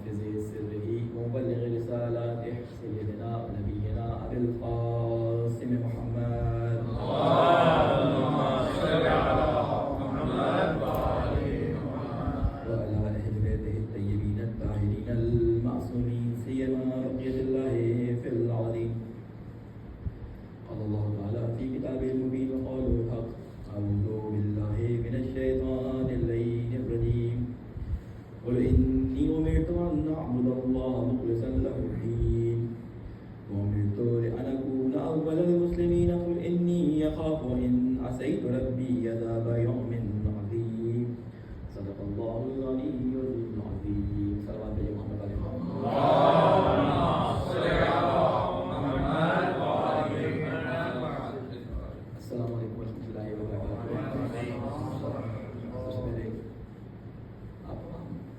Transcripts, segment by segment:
محافظ سره مبلغ رسالاته سيدنا ونبينا أبي القاسم محمد اللهم صل على محمد وعلى أهل بيته الطيبين الطاهرين المعصومين سيما بقية الله في العظيم. قال الله تعالى في كتابه المبين وقوله الحق أعوذ بالله من الشيطان اللعين الرجيم قل إني أمرت أن أعبد الله مخلصا له الدين وأمرت لأن أكون أول المسلمين قل إني أخاف إن عصيت ربي عذاب يوم عظيم. صدق الله العلي العظيم. صلوات محمد علیہ السلام علیکم ورحمۃ اللہ وبرکاتہ. سب سے پہلے آپ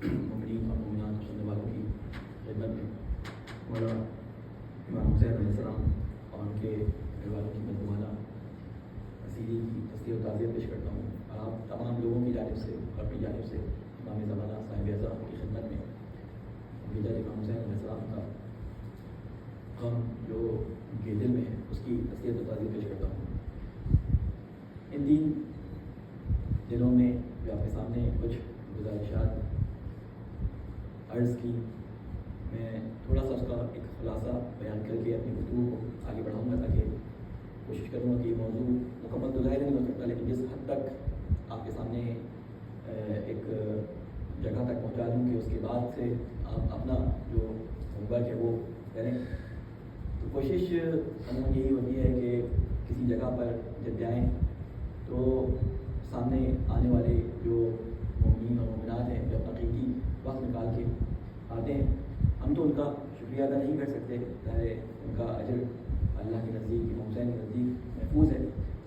مومنین اور مومنات سننے والوں کی خدمت میں مولانا امام حسین علیہ السلام اور ان کے گھر والوں کی مدمانہ اسیری کی تصدیق و تعزیت پیش کرتا ہوں. اور آپ تمام لوگوں کی جانب سے اور اپنی جانب سے امام زمانہ صاحب اعظم کی خدمت میں بیجا امام حسین علیہ السلام کا غم جو ان کے دل میں ہے اس کی تصدیق و تعزیت پیش کرتا ہوں. ان دنوں میں جو آپ کے سامنے کچھ گزارشات عرض کی، میں تھوڑا سا اس کا ایک خلاصہ بیان کر کے اپنی گفتگو کو آگے بڑھاؤں گا تاکہ کوشش کروں گا کہ یہ موضوع مکمل تو ظاہر نہیں ہو سکتا لیکن جس حد تک آپ کے سامنے ایک جگہ تک پہنچا دوں کہ اس کے بعد سے آپ اپنا جو ہوم ورک ہے وہ کریں. تو کوشش عموماً یہی ہوتی ہے کہ کسی جگہ پر جب جائیں تو سامنے آنے والے جو مومنین اور مومنات ہیں جو اپنا قیمتی وقت نکال کے آتے ہیں، ہم تو ان کا شکریہ ادا نہیں کر سکتے، چاہے ان کا اجر اللہ کے نزدیک امام حسین کے نزدیک محفوظ ہے،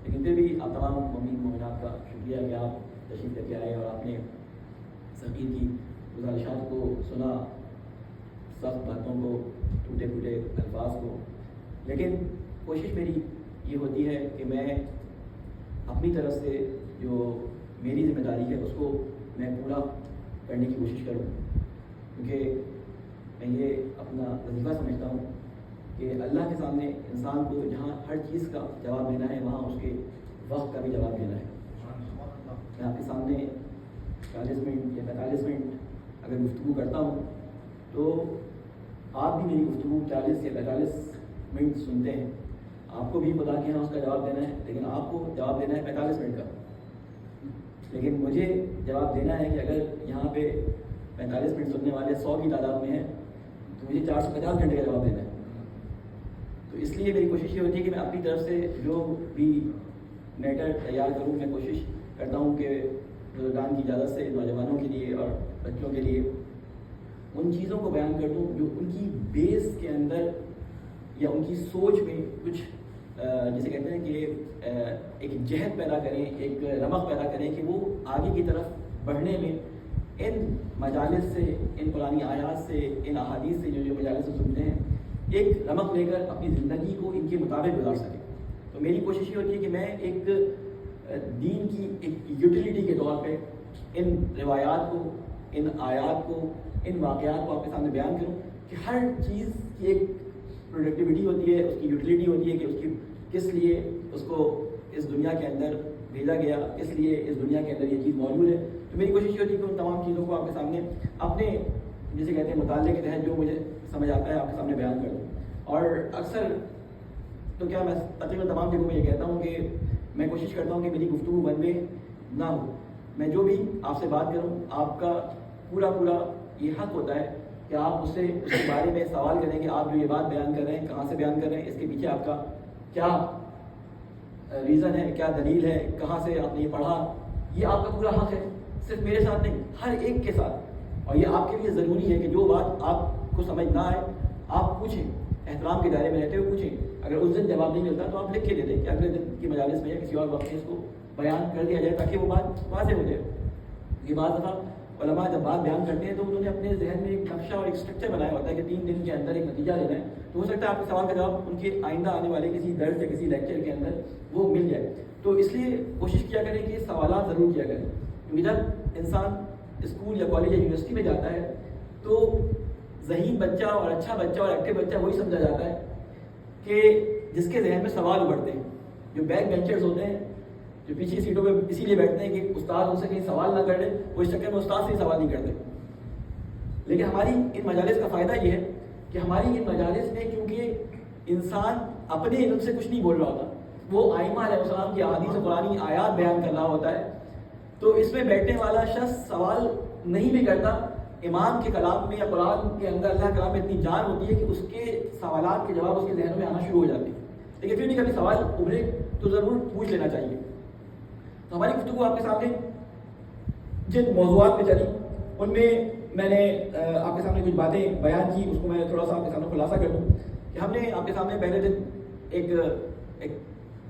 لیکن پھر بھی آپ تمام مومنین مومنات کا شکریہ کہ آپ تشریف لے کے آئے اور آپ نے سقیر کی گزارشات کو سنا، سخت باتوں کو، ٹوٹے پھوٹے الفاظ کو. لیکن کوشش میری یہ ہوتی ہے کہ میں اپنی طرف سے جو میری ذمہ داری ہے اس کو میں پورا کرنے کی کوشش کروں، کیونکہ میں یہ اپنا وظیفہ سمجھتا ہوں کہ اللہ کے سامنے انسان کو جہاں ہر چیز کا جواب دینا ہے وہاں اس کے وقت کا بھی جواب دینا ہے. میں آپ کے سامنے 40 منٹ یا 45 منٹ اگر گفتگو کرتا ہوں تو آپ بھی میری گفتگو 40 یا 45 منٹ سنتے ہیں. آپ کو بھی خدا کے یہاں اس کا جواب دینا ہے، لیکن آپ کو جواب دینا ہے 45 منٹ کا. لیکن مجھے جواب دینا ہے کہ اگر یہاں پہ 45 منٹ سننے والے 100 کی تعداد میں ہیں تو مجھے 450 گھنٹے کا جواب دینا ہے. تو اس لیے میری کوشش یہ ہوتی ہے کہ میں اپنی طرف سے جو بھی میٹر تیار کروں، میں کوشش کرتا ہوں کہ بزرگان کی اجازت سے نوجوانوں کے لیے اور بچوں کے لیے ان چیزوں کو بیان کر دوں جو ان کی بیس کے اندر یا ان کی سوچ میں کچھ جسے کہتے ہیں کہ ایک جہد پیدا کریں، ایک رمق پیدا کریں کہ وہ آگے کی طرف بڑھنے میں ان مجالس سے، ان قرآنی آیات سے، ان احادیث سے جو مجالس سے سنتے ہیں، ایک رمق لے کر اپنی زندگی کو ان کے مطابق گزار سکیں. تو میری کوشش یہ ہوتی ہے کہ میں ایک دین کی ایک یوٹیلیٹی کے طور پہ ان روایات کو، ان آیات کو، ان واقعات کو آپ کے سامنے بیان کروں کہ ہر چیز کی ایک پروڈکٹیوٹی ہوتی ہے، اس کی یوٹیلیٹی ہوتی ہے کہ اس کی کس لیے اس کو اس دنیا کے اندر بھیجا گیا، کس لیے اس دنیا کے اندر یہ چیز موجود ہے. تو میری کوشش یہ ہوتی ہے کہ ان تمام چیزوں کو آپ کے سامنے اپنے جسے کہتے ہیں مطالعے کے تحت جو مجھے سمجھ آتا ہے آپ کے سامنے بیان کر دوں. اور اکثر تو کیا میں تقریباً تمام جگہوں میں یہ کہتا ہوں کہ میں کوشش کرتا ہوں کہ میری گفتگو ون وے نہ ہو. میں جو بھی آپ سے بات کروں آپ کا پورا یہ حق ہوتا ہے کہ آپ اس سے اس کے بارے میں سوال کریں کہ آپ جو یہ بات بیان کر رہے ہیں کہاں سے بیان کر رہے ہیں، اس کے پیچھے آپ کا کیا ریزن ہے، کیا دلیل ہے، کہاں سے آپ نے یہ پڑھا. یہ آپ کا پورا حق ہے، صرف میرے ساتھ نہیں، ہر ایک کے ساتھ. اور یہ آپ کے لیے ضروری ہے کہ جو بات آپ کو سمجھ نہ آئے آپ پوچھیں، احترام کے دائرے میں رہتے ہوئے پوچھیں. اگر اس دن جواب نہیں ملتا تو آپ لکھ کے دے دیں کہ اگلے دن کی مجالس میں یا کسی اور وقت میں اس کو بیان کر دیا جائے تاکہ وہ بات واضح ہو جائے. یہ بعض دفعہ علماء جب بات بیان کرتے ہیں تو انہوں نے اپنے ذہن میں ایک نقشہ اور ایک اسٹرکچر بنایا ہوتا ہے کہ 3 دن کے اندر ایک نتیجہ لینا ہے. تو ہو سکتا ہے آپ کے سوال کا جواب ان کے آئندہ آنے والے کسی درس یا کسی لیکچر کے اندر وہ مل جائے. تو اس لیے کوشش کیا کریں کہ سوالات ضرور کیا کریں. کیونکہ جب انسان اسکول یا کالج یا یونیورسٹی میں جاتا ہے تو ذہین بچہ اور اچھا بچہ اور ایکٹیو بچہ وہی سمجھا جاتا ہے کہ جس کے ذہن میں سوال ابھرتے ہیں. جو بیک بینچرز ہوتے ہیں, جو پیچھے سیٹوں پہ اسی لیے بیٹھتے ہیں کہ استاد ان سے کہیں سوال نہ کر لے, وہ اس چکر میں استاد سے ہی سوال نہیں کرتے. لیکن ہماری ان مجالس کا فائدہ یہ ہے کہ ہماری ان مجالس میں کیونکہ انسان اپنے علم سے کچھ نہیں بول رہا ہوتا, وہ ائمہ علیہ السلام کی احادیث و قرآنی آیات بیان کر رہا ہوتا ہے, تو اس میں بیٹھنے والا شخص سوال نہیں بھی کرتا. امام کے کلام میں یا قرآن کے اندر اللہ کلام میں اتنی جان ہوتی ہے کہ اس کے سوالات کے جواب اس کے ذہنوں میں آنا شروع ہو جاتے ہیں, لیکن پھر بھی کبھی سوال ابھرے تو ضرور پوچھ لینا چاہیے. تو ہماری گفتگو آپ کے سامنے جن موضوعات پہ چلی ان میں نے آپ کے سامنے کچھ باتیں بیان کی, اس کو میں تھوڑا سا آپ کے سامنے خلاصہ کر دوں کہ ہم نے آپ کے سامنے پہلے دن ایک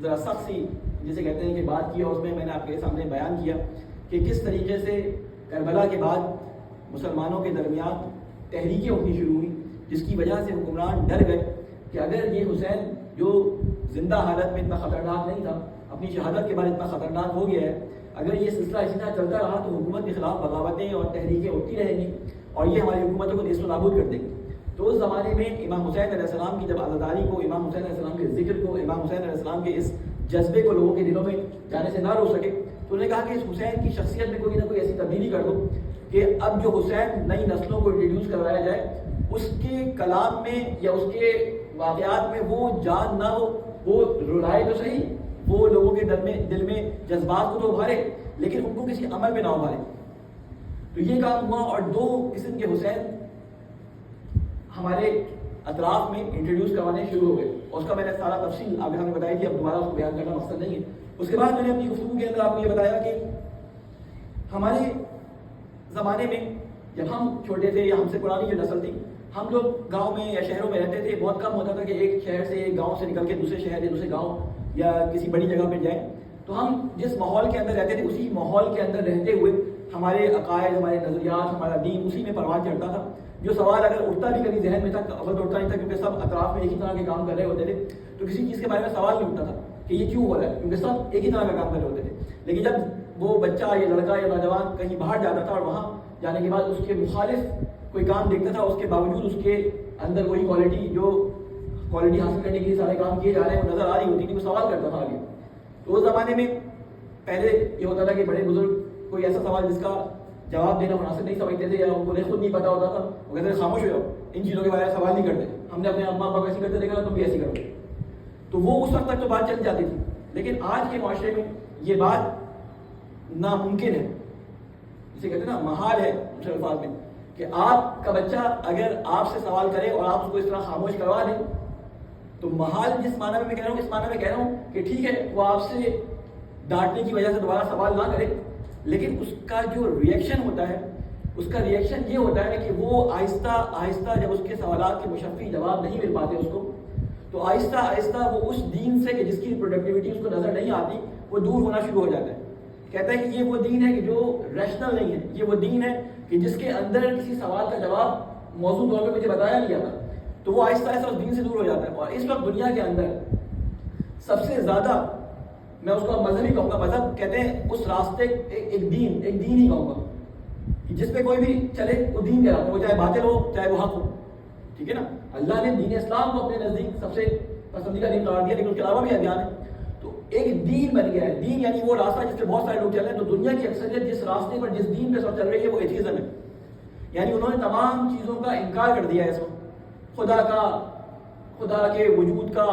ذرا سخت سی جسے کہتے ہیں کہ بات کی, اور اس میں نے آپ کے سامنے بیان کیا کہ کس طریقے سے کربلا کے بعد مسلمانوں کے درمیان تحریکیں اٹھنی شروع ہوئی, جس کی وجہ سے حکمران ڈر گئے کہ اگر یہ حسین جو زندہ حالت میں اتنا خطرناک نہیں تھا, اپنی شہادت کے بعد اتنا خطرناک ہو گیا ہے, اگر یہ سلسلہ اسی طرح چلتا رہا تو حکومت کے خلاف بغاوتیں اور تحریکیں اٹھتی رہیں گی اور یہ ہماری حکومتوں کو نیست و نابود کر دیں گی. تو اس زمانے میں امام حسین علیہ السلام کی جب عزاداری کو, امام حسین علیہ السلام کے ذکر کو, امام حسین علیہ السلام کے اس جذبے کو لوگوں کے دلوں میں جانے سے نہ روک سکے, تو انہوں نے کہا کہ اس حسین کی شخصیت میں کوئی نہ کوئی ایسی تبدیلی کر دو کہ اب جو حسین نئی نسلوں کو انٹروڈیوس کروایا جائے اس کے کلام میں یا اس کے واقعات میں وہ جان نہ ہو, وہ رلائے تو صحیح, وہ لوگوں کے دل میں جذبات کو تو ابھارے لیکن ان کو کسی عمل پہ نہ ابھارے. تو یہ کام ہوا اور دو قسم کے حسین ہمارے اطراف میں انٹروڈیوس کروانے شروع ہو گئے, اور اس کا میں نے سارا تفصیل آپ کے سامنے بتائی تھی, اب دوبارہ اس کو بیان کرنا مقصد نہیں ہے. اس کے بعد میں نے اپنی گفتگو کے اندر آپ کو یہ بتایا کہ ہمارے زمانے میں جب ہم چھوٹے تھے یا ہم سے پرانی جو نسل تھی, ہم لوگ گاؤں میں یا شہروں میں رہتے تھے, بہت کم ہوتا تھا کہ ایک شہر سے ایک گاؤں سے نکل کے دوسرے شہر یا دوسرے گاؤں یا کسی بڑی جگہ پہ جائیں. تو ہم جس ماحول کے اندر رہتے تھے اسی ماحول کے اندر رہتے ہوئے ہمارے عقائد, ہمارے نظریات, ہمارا دین اسی میں پروان چڑھتا تھا. جو سوال اگر اٹھتا بھی کبھی ذہن میں تھا, اول تو اٹھتا نہیں تھا کیونکہ سب اطراف میں ایک ہی طرح کے کام کر رہے ہوتے تھے, تو کسی چیز کے بارے میں سوال نہیں اٹھتا تھا کہ یہ کیوں ہو رہا ہے, کیونکہ سب ایک ہی طرح کا کام کر رہے ہوتے تھے. لیکن جب وہ بچہ یا لڑکا یا نوجوان کہیں باہر جاتا تھا اور وہاں جانے کے بعد اس کے مخالف کوئی کام دیکھتا تھا, اس کے باوجود اس کے اندر وہی کوالٹی حاصل کرنے کے لیے سارے کام کیے جا رہے ہیں وہ نظر آ رہی ہوتی تھی, وہ سوال کرتا تھا آگے. تو اس زمانے میں پہلے یہ ہوتا تھا کہ بڑے بزرگ کوئی ایسا سوال جس کا جواب دینا مناسب نہیں سمجھتے تھے یا ان کو خود نہیں پتا ہوتا تھا, وہ کہتے تھے خاموش ہو جاؤ, ان چیزوں کے بارے میں سوال نہیں کرتے, ہم نے اپنے اماں ابا کو ایسی کرتے دیکھا تم بھی ایسی کرو. تو وہ اس وقت تک تو بات چل جاتی تھی, لیکن آج کے معاشرے میں یہ بات ناممکن ہے, جسے کہتے ہیں نا محال ہے دوسرے الفاظ میں, کہ آپ کا بچہ اگر آپ سے سوال کرے اور آپ اس کو اس طرح خاموش کروا دیں تو محال جس معنی میں کہہ رہا ہوں, اس معنی میں کہہ رہا ہوں کہ ٹھیک ہے وہ آپ سے ڈانٹنے کی وجہ سے دوبارہ سوال نہ کرے, لیکن اس کا جو ریئیکشن ہوتا ہے, اس کا ریئیکشن یہ ہوتا ہے کہ وہ آہستہ آہستہ جب اس کے سوالات کے مشفی جواب نہیں مل پاتے اس کو, تو آہستہ آہستہ وہ اس دین سے کہ جس کی پروڈکٹیوٹی اس کو نظر نہیں آتی وہ دور ہونا شروع ہو جاتا ہے. کہتا ہے کہ یہ وہ دین ہے کہ جو ریشنل نہیں ہے, یہ وہ دین ہے کہ جس کے اندر کسی سوال کا جواب موضوع طور پہ مجھے بتایا نہیں جاتا. تو وہ آہستہ آہستہ اس دین سے دور ہو جاتا ہے. اور اس وقت دنیا کے اندر سب سے زیادہ میں اس کو مذہب ہی کہوں گا, مذہب کہتے ہیں اس راستے ایک دین ہی کہوں گا جس پہ کوئی بھی چلے وہ دین کہلاتا ہے, وہ چاہے باطل ہو چاہے وہ حق ہو, ٹھیک ہے نا. اللہ نے دین اسلام کو اپنے نزدیک سب سے پسندیدہ دین قرار دیا, لیکن اس کے علاوہ بھی ادیان ہے. تو ایک دین بن گیا ہے, دین یعنی وہ راستہ جس پہ بہت سارے لوگ چل رہے ہیں. تو دنیا کی اکثریت جس راستے پر جس دین پہ سب چل رہی ہے وہ ایتھیزم ہے, یعنی انہوں نے تمام چیزوں کا انکار کر دیا ہے. اس وقت خدا کا, خدا کے وجود کا,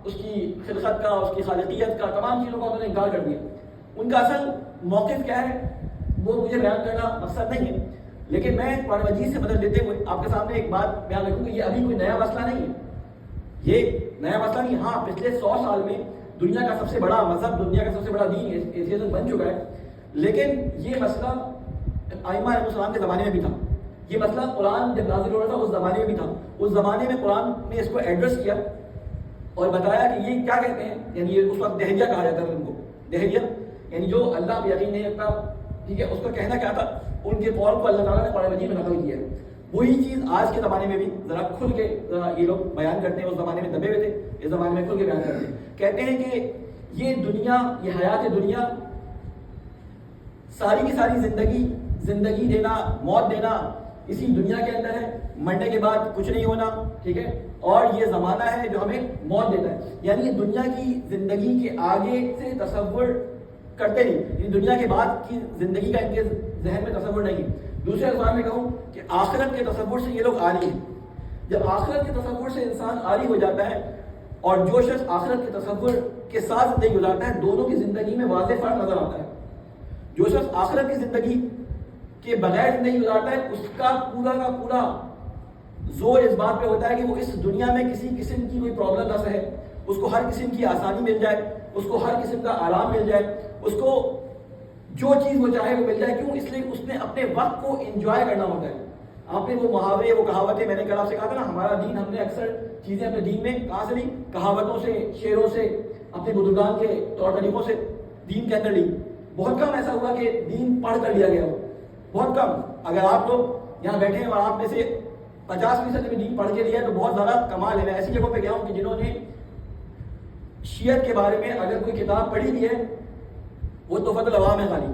اس کی خلقت کا, اس کی خالقیت کا, تمام چیزوں کا انہوں نے انکار کر دیا. ان کا اصل موقف کیا ہے وہ مجھے بیان کرنا مقصد نہیں ہے, لیکن میں قرآن مجید سے مدد لیتے ہوئے آپ کے سامنے ایک بات بیان رکھوں کہ یہ ابھی کوئی نیا مسئلہ نہیں ہے. یہ نیا مسئلہ نہیں, ہاں پچھلے 100 سال میں دنیا کا سب سے بڑا مذہب, دنیا کا سب سے بڑا دین ایتھیزم بن چکا ہے. لیکن یہ مسئلہ ائمہ علیہ السلام کے زمانے میں بھی تھا, یہ مسئلہ قرآن جب نازل ہو رہا تھا اس زمانے میں بھی تھا. اس زمانے میں قرآن نے اس کو ایڈریس کیا اور بتایا کہ یہ کیا کہتے ہیں, یعنی اس وقت دہریہ کہا جاتا ہے ان کو. دہریہ یعنی جو اللہ پہ یقین نہیں رکھتا, ٹھیک ہے, اس کا کہنا کیا تھا, ان کے قول کو اللہ تعالیٰ نے قرآن مجید میں نقل کیا ہے. وہی چیز آج کے زمانے میں بھی ذرا کھل کے ذرا یہ لوگ بیان کرتے ہیں. اس زمانے میں دبے ہوئے تھے, اس زمانے میں کھل کے بیان کرتے ہیں. کہتے ہیں کہ یہ دنیا, یہ حیات دنیا, ساری کی ساری زندگی دینا, موت دینا, اسی دنیا کے اندر ہے، مرنے کے بعد کچھ نہیں ہونا، ٹھیک ہے، اور یہ زمانہ ہے جو ہمیں موت دیتا ہے. یعنی دنیا کی زندگی کے آگے سے تصور کرتے نہیں، یعنی دنیا کے بعد کی زندگی کا ان کے ذہن میں تصور نہیں. دوسرے الفاظ میں کہوں کہ آخرت کے تصور سے یہ لوگ عاری ہیں. جب آخرت کے تصور سے انسان عاری ہو جاتا ہے اور جو شخص آخرت کے تصور کے ساتھ زندگی گزارتا ہے، دونوں کی زندگی میں واضح فرق نظر آتا ہے. جو شخص آخرت کی زندگی کے بغیر زندگی گزارتا ہے، اس کا پورا زور اس بات پہ ہوتا ہے کہ وہ اس دنیا میں کسی قسم کی کوئی پرابلم نہ سہے، اس کو ہر قسم کی آسانی مل جائے، اس کو ہر قسم کا آرام مل جائے، اس کو جو چیز وہ چاہے وہ مل جائے. کیوں؟ اس لیے اس نے اپنے وقت کو انجوائے کرنا ہوتا ہے. آپ نے وہ محاورے، وہ کہاوتیں، میں نے کل آپ سے کہا تھا نا، ہمارا دین، ہم نے اکثر چیزیں اپنے دین میں کہاں سے لی؟ کہاوتوں سے، شعروں سے، اپنے بزرگان کے طور طریقوں سے دین کے اندر لی. بہت کم ایسا ہوا کہ دین پڑھ کر لیا گیا ہو، بہت کم. اگر آپ لوگ یہاں بیٹھے ہیں اور آپ میں سے 50% میں دین پڑھ کے لیا ہے تو بہت زیادہ کمال ہے. میں ایسی جگہوں پہ گیا ہوں کہ جنہوں نے شیعت کے بارے میں اگر کوئی کتاب پڑھی بھی ہے وہ تحفۃ العوام ہے خالی.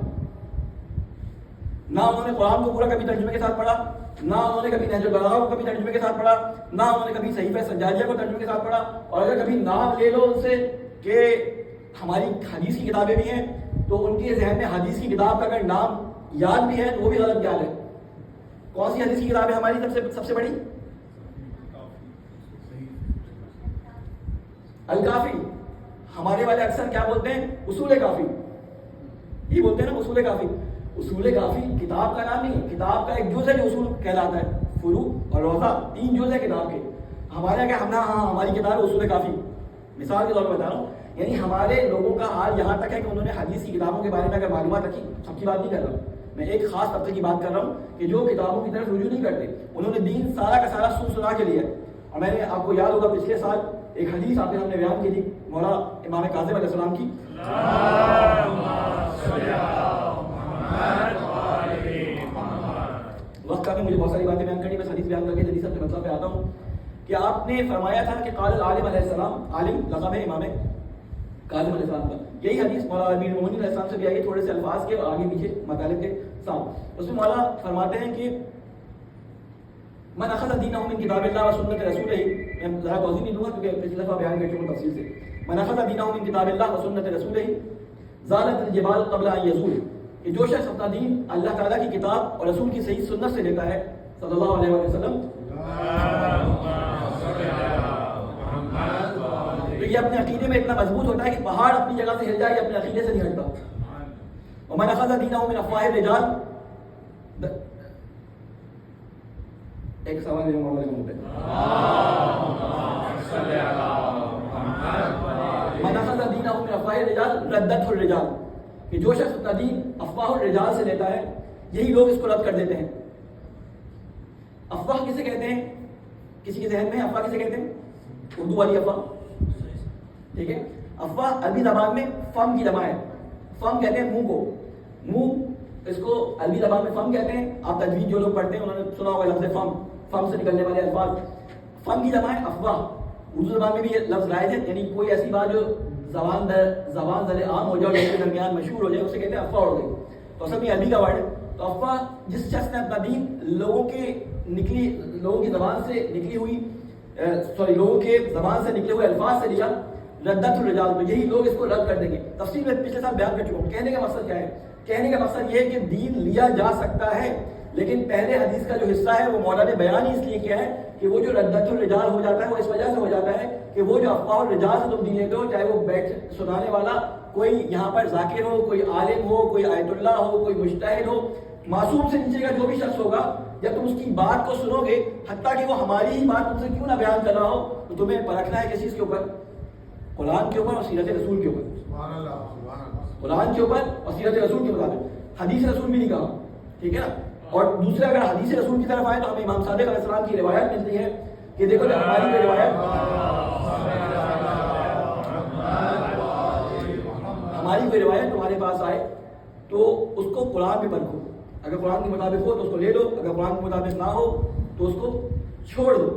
نہ انہوں نے قرآن کو پورا کبھی ترجمے کے ساتھ پڑھا، نہ انہوں نے کبھی نہج البلاغہ کو کبھی ترجمے کے ساتھ پڑھا، نہ انہوں نے کبھی صحیفہ سجاجیہ کو ترجمے کے ساتھ پڑھا. اور اگر کبھی نام لے لو ان سے کہ ہماری حدیث کی کتابیں بھی ہیں تو ان کے ذہن میں حدیث کی کتاب کا اگر نام یاد بھی ہے تو وہ بھی غلط یاد ہے. کون سی حدیث کی کتاب ہے ہماری سب سے بڑی؟ الکافی. ہمارے والے اکثر کیا بولتے ہیں؟ اصول کافی. یہ بولتے ہیں نا اصول کافی. اصول کافی کتاب کا نام نہیں ہے، کتاب کا ایک جز ہے جو اصول کہلاتا ہے. فروع اور روضہ 3 جز ہے کتاب کے. ہمارے کیا ہماری کتاب ہے اصول کافی. مثال کے طور پر بتا رہا ہوں، یعنی ہمارے لوگوں کا حال یہاں تک ہے کہ انہوں نے حدیث کی کتابوں کے بارے میں اگر معلومات رکھی، سب کی بات نہیں کر رہا ہوں میں، ایک خاص طبقے کی بات کر رہا ہوں کہ جو کتابوں کی طرف رجوع نہیں کرتے، انہوں نے دین سارا کا سارا سنا کے لیا. اور میں نے آپ کو یاد ہوگا پچھلے سال ایک حدیث آپ نے ہم نے بیان کی تھی مولا امام کاظم علیہ السلام کی. وقت کا بھی مجھے بہت ساری باتیں بیان کرنی، بس حدیث بیان کر کے جلدی سے اپنے مطلب پہ آتا ہوں کہ آپ نے فرمایا تھا کہ قال العالم علیہ السلام، عالم لقب ہے امام کاظم علیہ السلام کا. یہی حدیث مولا امیر المومنین علیہ السلام سے بھی آئی ہے، تھوڑے سے الفاظ کے اور آگے پیچھے مطالب کے ساتھ. اس میں مولا فرماتے ہیں کہ من اخذ دینہ من کتاب اللہ و سنت رسولہ، میں ذرا توضیح نہیں دوں گا کیونکہ پچھلی دفعہ بیان کر چکا ہوں تفصیل سے. من اخذ دینہ من کتاب اللہ و سنت رسولہ زالت الجبال قبل ان یزول، کہ جو شخص اپنا دین اللہ تعالیٰ کی کتاب اور رسول کی صحیح سنت سے لیتا ہے صلی اللہ علیہ وسلم، تو یہ اپنے عقیدے میں اتنا مضبوط ہوتا ہے کہ پہاڑ اپنی جگہ سے ہل جائے، اپنے عقیدے سے نہیں ہٹتا. ومن اخذ دینہ من افواہ الرجال، ایک سوال میرے مولا علیہ وسلم، من اخذ دینہ من افواہ الرجال ردته الرجال، کہ جو شخص اپنا دین افواہ الرجال سے لیتا ہے یہی لوگ اس کو رد کر دیتے ہیں. افواہ کسے کہتے ہیں؟ کسی کے ذہن میں افواہ کسے کہتے ہیں؟ اردو والی افواہ، ٹھیک ہے. افواہ عربی زبان میں فم کی جمع ہے. فم کہتے ہیں منہ کو، منہ اس کو عربی زبان میں فم کہتے ہیں. آپ تجوید جو لوگ پڑھتے ہیں انہوں نے سنا ہوگا لفظ فم، فم سے نکلنے والے الفاظ. فم کی جمع ہے افواہ. اردو زبان میں بھی یہ لفظ رائج ہے، یعنی کوئی ایسی بات جو زبان در عام ہو جائے، لوگوں کے درمیان مشہور ہو جائے، اسے کہتے ہیں افواہ اڑ گئی. تو اصل میں عربی کا ورڈ ہے. تو افواہ جس شخص نے اپنا دین لوگوں کی زبان سے نکلی ہوئی لوگوں کے زبان سے نکلے ہوئے الفاظ سے لیا، ردت الرجال، تو یہی لوگ اس کو رد کر دیں گے. تفصیل میں پچھلے سال بیان کر چکا ہوں. کہنے کا مقصد کیا ہے؟ کہنے کا مقصد یہ ہے کہ دین لیا جا سکتا ہے، لیکن پہلے حدیث کا جو حصہ ہے وہ مولا نے بیان ہی اس لیے کیا ہے کہ وہ جو ردت الرجال ہو جاتا ہے وہ اس وجہ سے ہو جاتا ہے کہ وہ جو افواہ الرجال سے تم دین لیتے ہو، چاہے وہ بیٹھ سنانے والا کوئی یہاں پر ذاکر ہو، کوئی عالم ہو، کوئی آیت اللہ ہو، کوئی مجتہد ہو، معصوم سے نیچے کا جو بھی شخص ہوگا، جب تم اس کی بات کو سنو گے، حتیٰ کہ وہ ہماری ہی بات تم سے کیوں نہ بیان کر رہا ہو، تو تمہیں پرکھنا ہے کس چیز کے اوپر؟ قرآن کے اوپر اور سیرت رسول کے اوپر. قرآن کے اوپر اور سیرت رسول کے مطابق. حدیث رسول بھی نہیں کہا، ٹھیک ہے نا. اور دوسرا اگر حدیث رسول کی طرف آئے تو ہمیں امام صادق علیہ السلام کی روایت ملتی ہے کہ دیکھو جب ہماری کوئی روایت تمہارے پاس آئے تو اس کو قرآن پہ پرکھو. اگر قرآن کے مطابق ہو تو اس کو لے لو، اگر قرآن کے مطابق نہ ہو تو اس کو چھوڑ دو.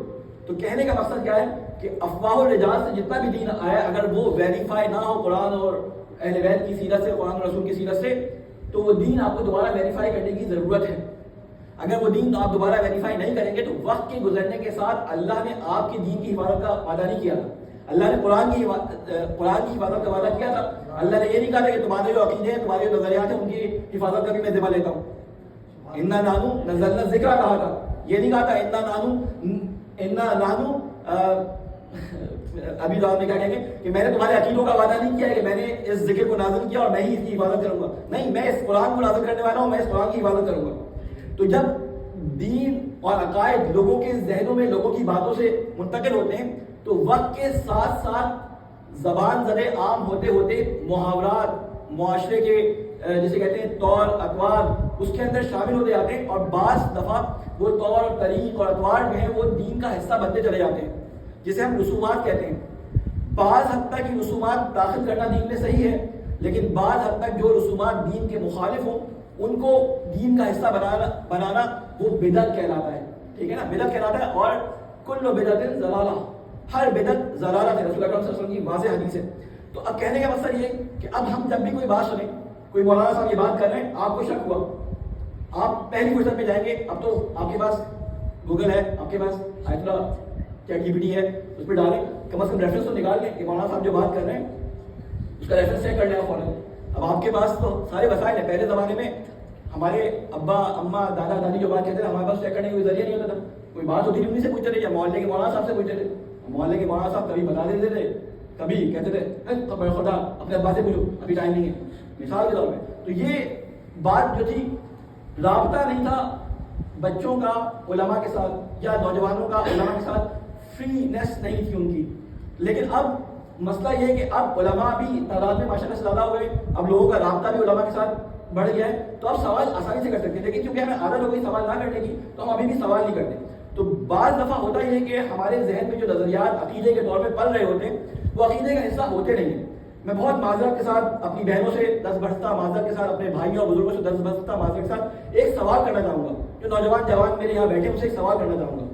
تو کہنے کا مقصد کیا ہے کہ افواہ الرجال سے جتنا بھی دین آیا اگر وہ ویریفائی نہ ہو قرآن اور اہل بیت کی سیرت سے، قرآن اور رسول کی سیرت سے، تو وہ دین آپ کو دوبارہ ویریفائی کرنے کی ضرورت ہے. اگر وہ دین آپ دوبارہ ویریفائی نہیں کریں گے تو وقت کے گزرنے کے ساتھ اللہ نے آپ کے دین کی حفاظت کا وعدہ نہیں کیا تھا. اللہ نے قرآن کی حفاظت کا وعدہ کیا تھا. اللہ نے یہ نہیں کہا تھا کہ تمہارے جو عقیدے ہیں تمہارے جو نظریات ہیں ان کی حفاظت کا بھی میں ذمہ لیتا ہوں. انا نانو نزلنا ذکر کہا تھا, یہ نہیں کہا تھا انا نانو ابھی دور میں کیا کہیں گے کہ میں نے تمہارے عقیدوں کا وعدہ نہیں کیا ہے کہ میں نے اس ذکر کو نازل کیا اور میں ہی اس کی حفاظت کروں گا. نہیں, میں اس قرآن کو نازل کرنے والا ہوں, میں اس قرآن کی حفاظت کروں گا. تو جب دین اور عقائد لوگوں کے ذہنوں میں لوگوں کی باتوں سے منتقل ہوتے ہیں تو وقت کے ساتھ ساتھ زبان زدے عام ہوتے ہوتے محاورات معاشرے کے جسے کہتے ہیں طور اطوار اس کے اندر شامل ہوتے جاتے ہیں, اور بعض دفعہ وہ طور اور طریق اور اطوار جو ہیں وہ دین کا حصہ بنتے چلے جاتے ہیں, جسے ہم رسومات کہتے ہیں. بعض حد تک یہ رسومات داخل کرنا دین میں صحیح ہے, لیکن بعض حد تک جو رسومات دین کے مخالف ہوں ان کو دین کا حصہ بنانا وہ بدعت کہلاتا ہے. ٹھیک ہے نا, بدعت کہلاتا ہے. اور کل بدعت ضلالہ, ہر بدعت ضلالت ہے, رسول اکرم صلی اللہ علیہ وسلم کی واضح حدیث ہے. تو اب کہنے کا مقصد یہ کہ اب ہم جب بھی کوئی بات سنیں, کوئی مولانا صاحب یہ بات کر رہے ہیں, آپ کو شک ہوا, آپ پہلی فرصت میں جائیں گے. اب تو آپ کے پاس گوگل ہے, آپ کے پاس آیت اللہ چیٹ جی پی ٹی ہے, اس پہ ڈالیں, کم از کم ریفرنس تو نکال لیں کہ مولانا صاحب جو بات کر رہے ہیں اس کا ریفرنس چیک کر لیں فوراً. اب آپ کے پاس تو سارے وسائل ہیں. پہلے زمانے میں ہمارے ابا اماں دادا دادی جو بات کہتے تھے ہمارے پاس چیک کرنے کا کوئی ذریعہ نہیں ہوتا تھا. کوئی بات ہوتی تھی انہیں سے پوچھتے تھے, یا محلے کے مولانا صاحب سے پوچھتے تھے. محلے کے مولانا صاحب کبھی بتا دیتے تھے, کبھی کہتے تھے خدا اپنے ابا سے پوچھو, ابھی ٹائم نہیں ہے, مثال کے طور پہ. تو یہ بات جو تھی رابطہ نہیں تھا بچوں کا علماء کے ساتھ یا نوجوانوں کا علماء کے ساتھ, فری-نیس نہیں تھی ان کی. لیکن اب مسئلہ یہ ہے کہ اب علماء بھی تعداد میں ماشاء اللہ سے زیادہ ہو گئے, اب لوگوں کا رابطہ بھی علماء کے ساتھ بڑھ گیا ہے, تو اب سوال آسانی سے کر سکتے ہیں. لیکن کیونکہ ہمیں عادت ہو گئی سوال نہ کرنے کی تو ہم ابھی بھی سوال نہیں کرتے. تو بعض دفعہ ہوتا یہ ہے کہ ہمارے ذہن میں جو نظریات عقیدے کے طور پہ پل رہے ہوتے ہیں وہ عقیدے کا حصہ ہوتے نہیں ہیں. میں بہت معذرت کے ساتھ اپنی بہنوں سے دست بستہ معذرت کے ساتھ, اپنے بھائیوں اور بزرگوں سے دست بستہ معذرت کے ساتھ ایک سوال کرنا چاہوں گا. جو نوجوان جوان میرے یہاں بیٹھے ان سے ایک سوال کرنا چاہوں گا.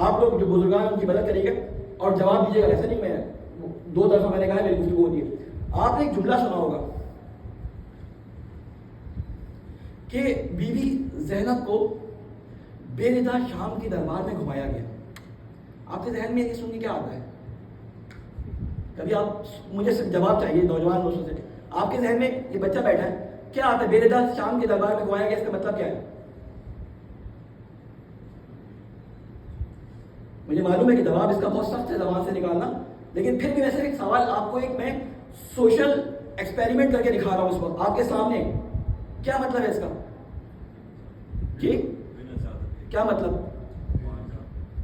آپ لوگ جو بزرگان ان کی مدد کریے گا اور جواب دیجیے گا. ایسے نہیں, میں دو طرفہ میں نے کہا میری گفتگو ہوتی ہے. آپ نے ایک جملہ سنا ہوگا کہ بی بی زینب کو بے ردا شام کے دربار میں گھمایا گیا. آپ کے ذہن میں یہ سن کے کیا آتا ہے؟ کبھی آپ مجھے صرف جواب چاہیے نوجوان دوستوں سے. آپ کے ذہن میں یہ بچہ بیٹھا ہے, کیا آتا ہے بے ردا شام کے دربار میں گھمایا گیا, اس کا مطلب کیا ہے؟ مجھے معلوم ہے کہ جواب اس کا بہت سخت ہے زبان سے نکالنا, لیکن پھر بھی ویسے ایک سوال آپ کو ایک میں سوشل ایکسپیریمنٹ کر کے دکھا رہا ہوں اس وقت آپ کے سامنے. کیا مطلب ہے اس کا؟ جی کیا مطلب؟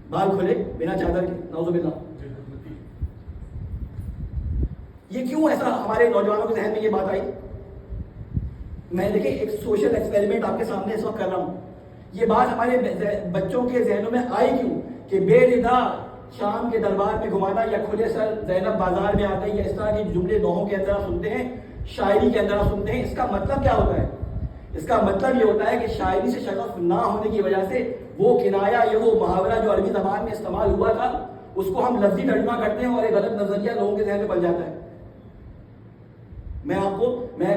بال کھولے بنا چادر کے, نعوذ باللہ. یہ کیوں ایسا ہمارے نوجوانوں کے ذہن میں یہ بات آئی؟ میں دیکھیں ایک سوشل ایکسپیریمنٹ آپ کے سامنے اس وقت کر رہا ہوں. یہ بات ہمارے بچوں کے ذہنوں میں آئی کیوں کہ بے ردا شام کے دربار میں گھمانا, یا کھلے سر زینب بازار میں آ گئی, یا اس طرح کے جملے دوہوں کے اندر آپ سنتے ہیں, شاعری کے اندر آپ سنتے ہیں. اس کا مطلب کیا ہوتا ہے؟ اس کا مطلب یہ ہوتا ہے کہ شاعری سے شغف نہ ہونے کی وجہ سے وہ کنایا یا وہ محاورہ جو عربی زبان میں استعمال ہوا تھا اس کو ہم لفظی ترجمہ کرتے ہیں اور ایک غلط نظریہ لوگوں کے ذہن میں پل جاتا ہے. میں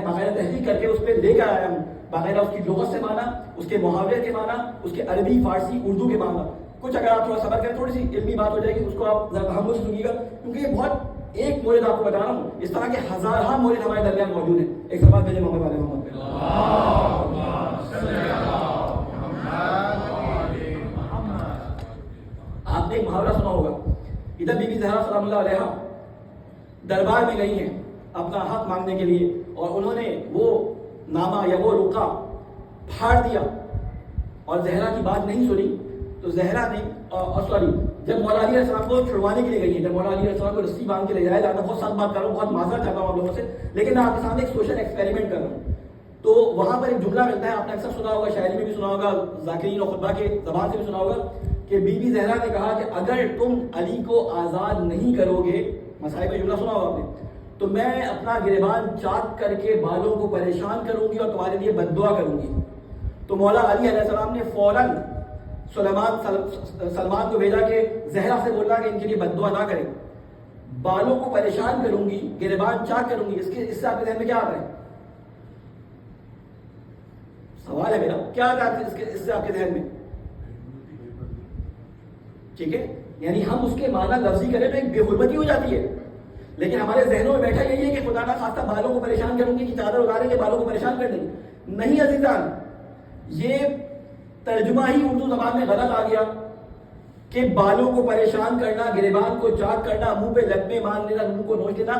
باقاعدہ تحقیق کر کے اس پہ لے کر آیا ہوں, باقاعدہ اس کی لغت سے مانا, اس کے محاورے کے مانا, اس کے عربی فارسی اردو کے مانا. کچھ اگر آپ تھوڑا صبر کریں تھوڑی سی علمی بات ہو جائے گی, اس کو آپ ذرا تحمل سے سنیے گا, کیونکہ یہ بہت ایک مورد آپ کو بتا رہا ہوں, اس طرح کے ہزارہ مورد ہمارے درمیان موجود ہیں. ایک سوال بھیجے محمد والے محمد پہ. آپ نے ایک محاورہ سنا ہوگا, ادھر بی بی زہرا سلام اللہ علیہا دربار میں گئی ہیں اپنا حق مانگنے کے لیے, اور انہوں نے وہ نامہ یا وہ رقعہ پھاڑ دیا اور زہرا کی بات نہیں سنی. تو زہرا نے جب مولا علی علیہ السلام کو چھڑوانے کے لیے گئی ہیں, جب مولا علی علیہ السلام کو رسی باندھ کے لے جایا جاتا, بہت سخت بات کر رہا ہوں, بہت معذرت چاہتا ہوں آپ لوگوں سے, لیکن میں آپ کے سامنے ایک سوشل ایکسپیریمنٹ کر رہا ہوں. تو وہاں پر ایک جملہ ملتا ہے, آپ نے اکثر سنا ہوگا, شاعری میں بھی سنا ہوگا, ذاکرین اور خطبہ کے زبان سے بھی سنا ہوگا, کہ بی بی زہرا نے کہا کہ اگر تم علی کو آزاد نہیں کرو گے, مسائل میں جملہ سنا ہوگا آپ نے, تو میں اپنا گریبان چاک کر کے بالوں کو پریشان کروں گی اور تمہارے لیے بد دعا کروں گی. تو مولا علی علیہ السلام نے فوراً سلمان کو بھیجا کہ زہرا سے بولا کہ ان کے لیے بد دعا نہ کریں, بالوں کو پریشان کروں گی, گریبان چاک کروں گی. اس سے آپ کے ذہن میں کیا آتا ہے؟ سوال ہے میرا, کیا آتا ہے اس سے آپ کے ذہن میں؟ ٹھیک ہے، یعنی ہم اس کے معنی لفظی کریں تو ایک بے حرمتی ہو جاتی ہے، لیکن ہمارے ذہنوں میں بیٹھا یہی ہے کہ خدا نہ خواستہ بالوں کو پریشان کروں گی کہ چادر اتاریں گے بالوں کو پریشان کر دیں گے. نہیں عزیزان، یہ ترجمہ ہی اردو زبان میں غلط آ گیا کہ بالوں کو پریشان کرنا، گریبان کو چاک کرنا، منہ پہ لقمے مان لینا، منہ کو نوچ لینا،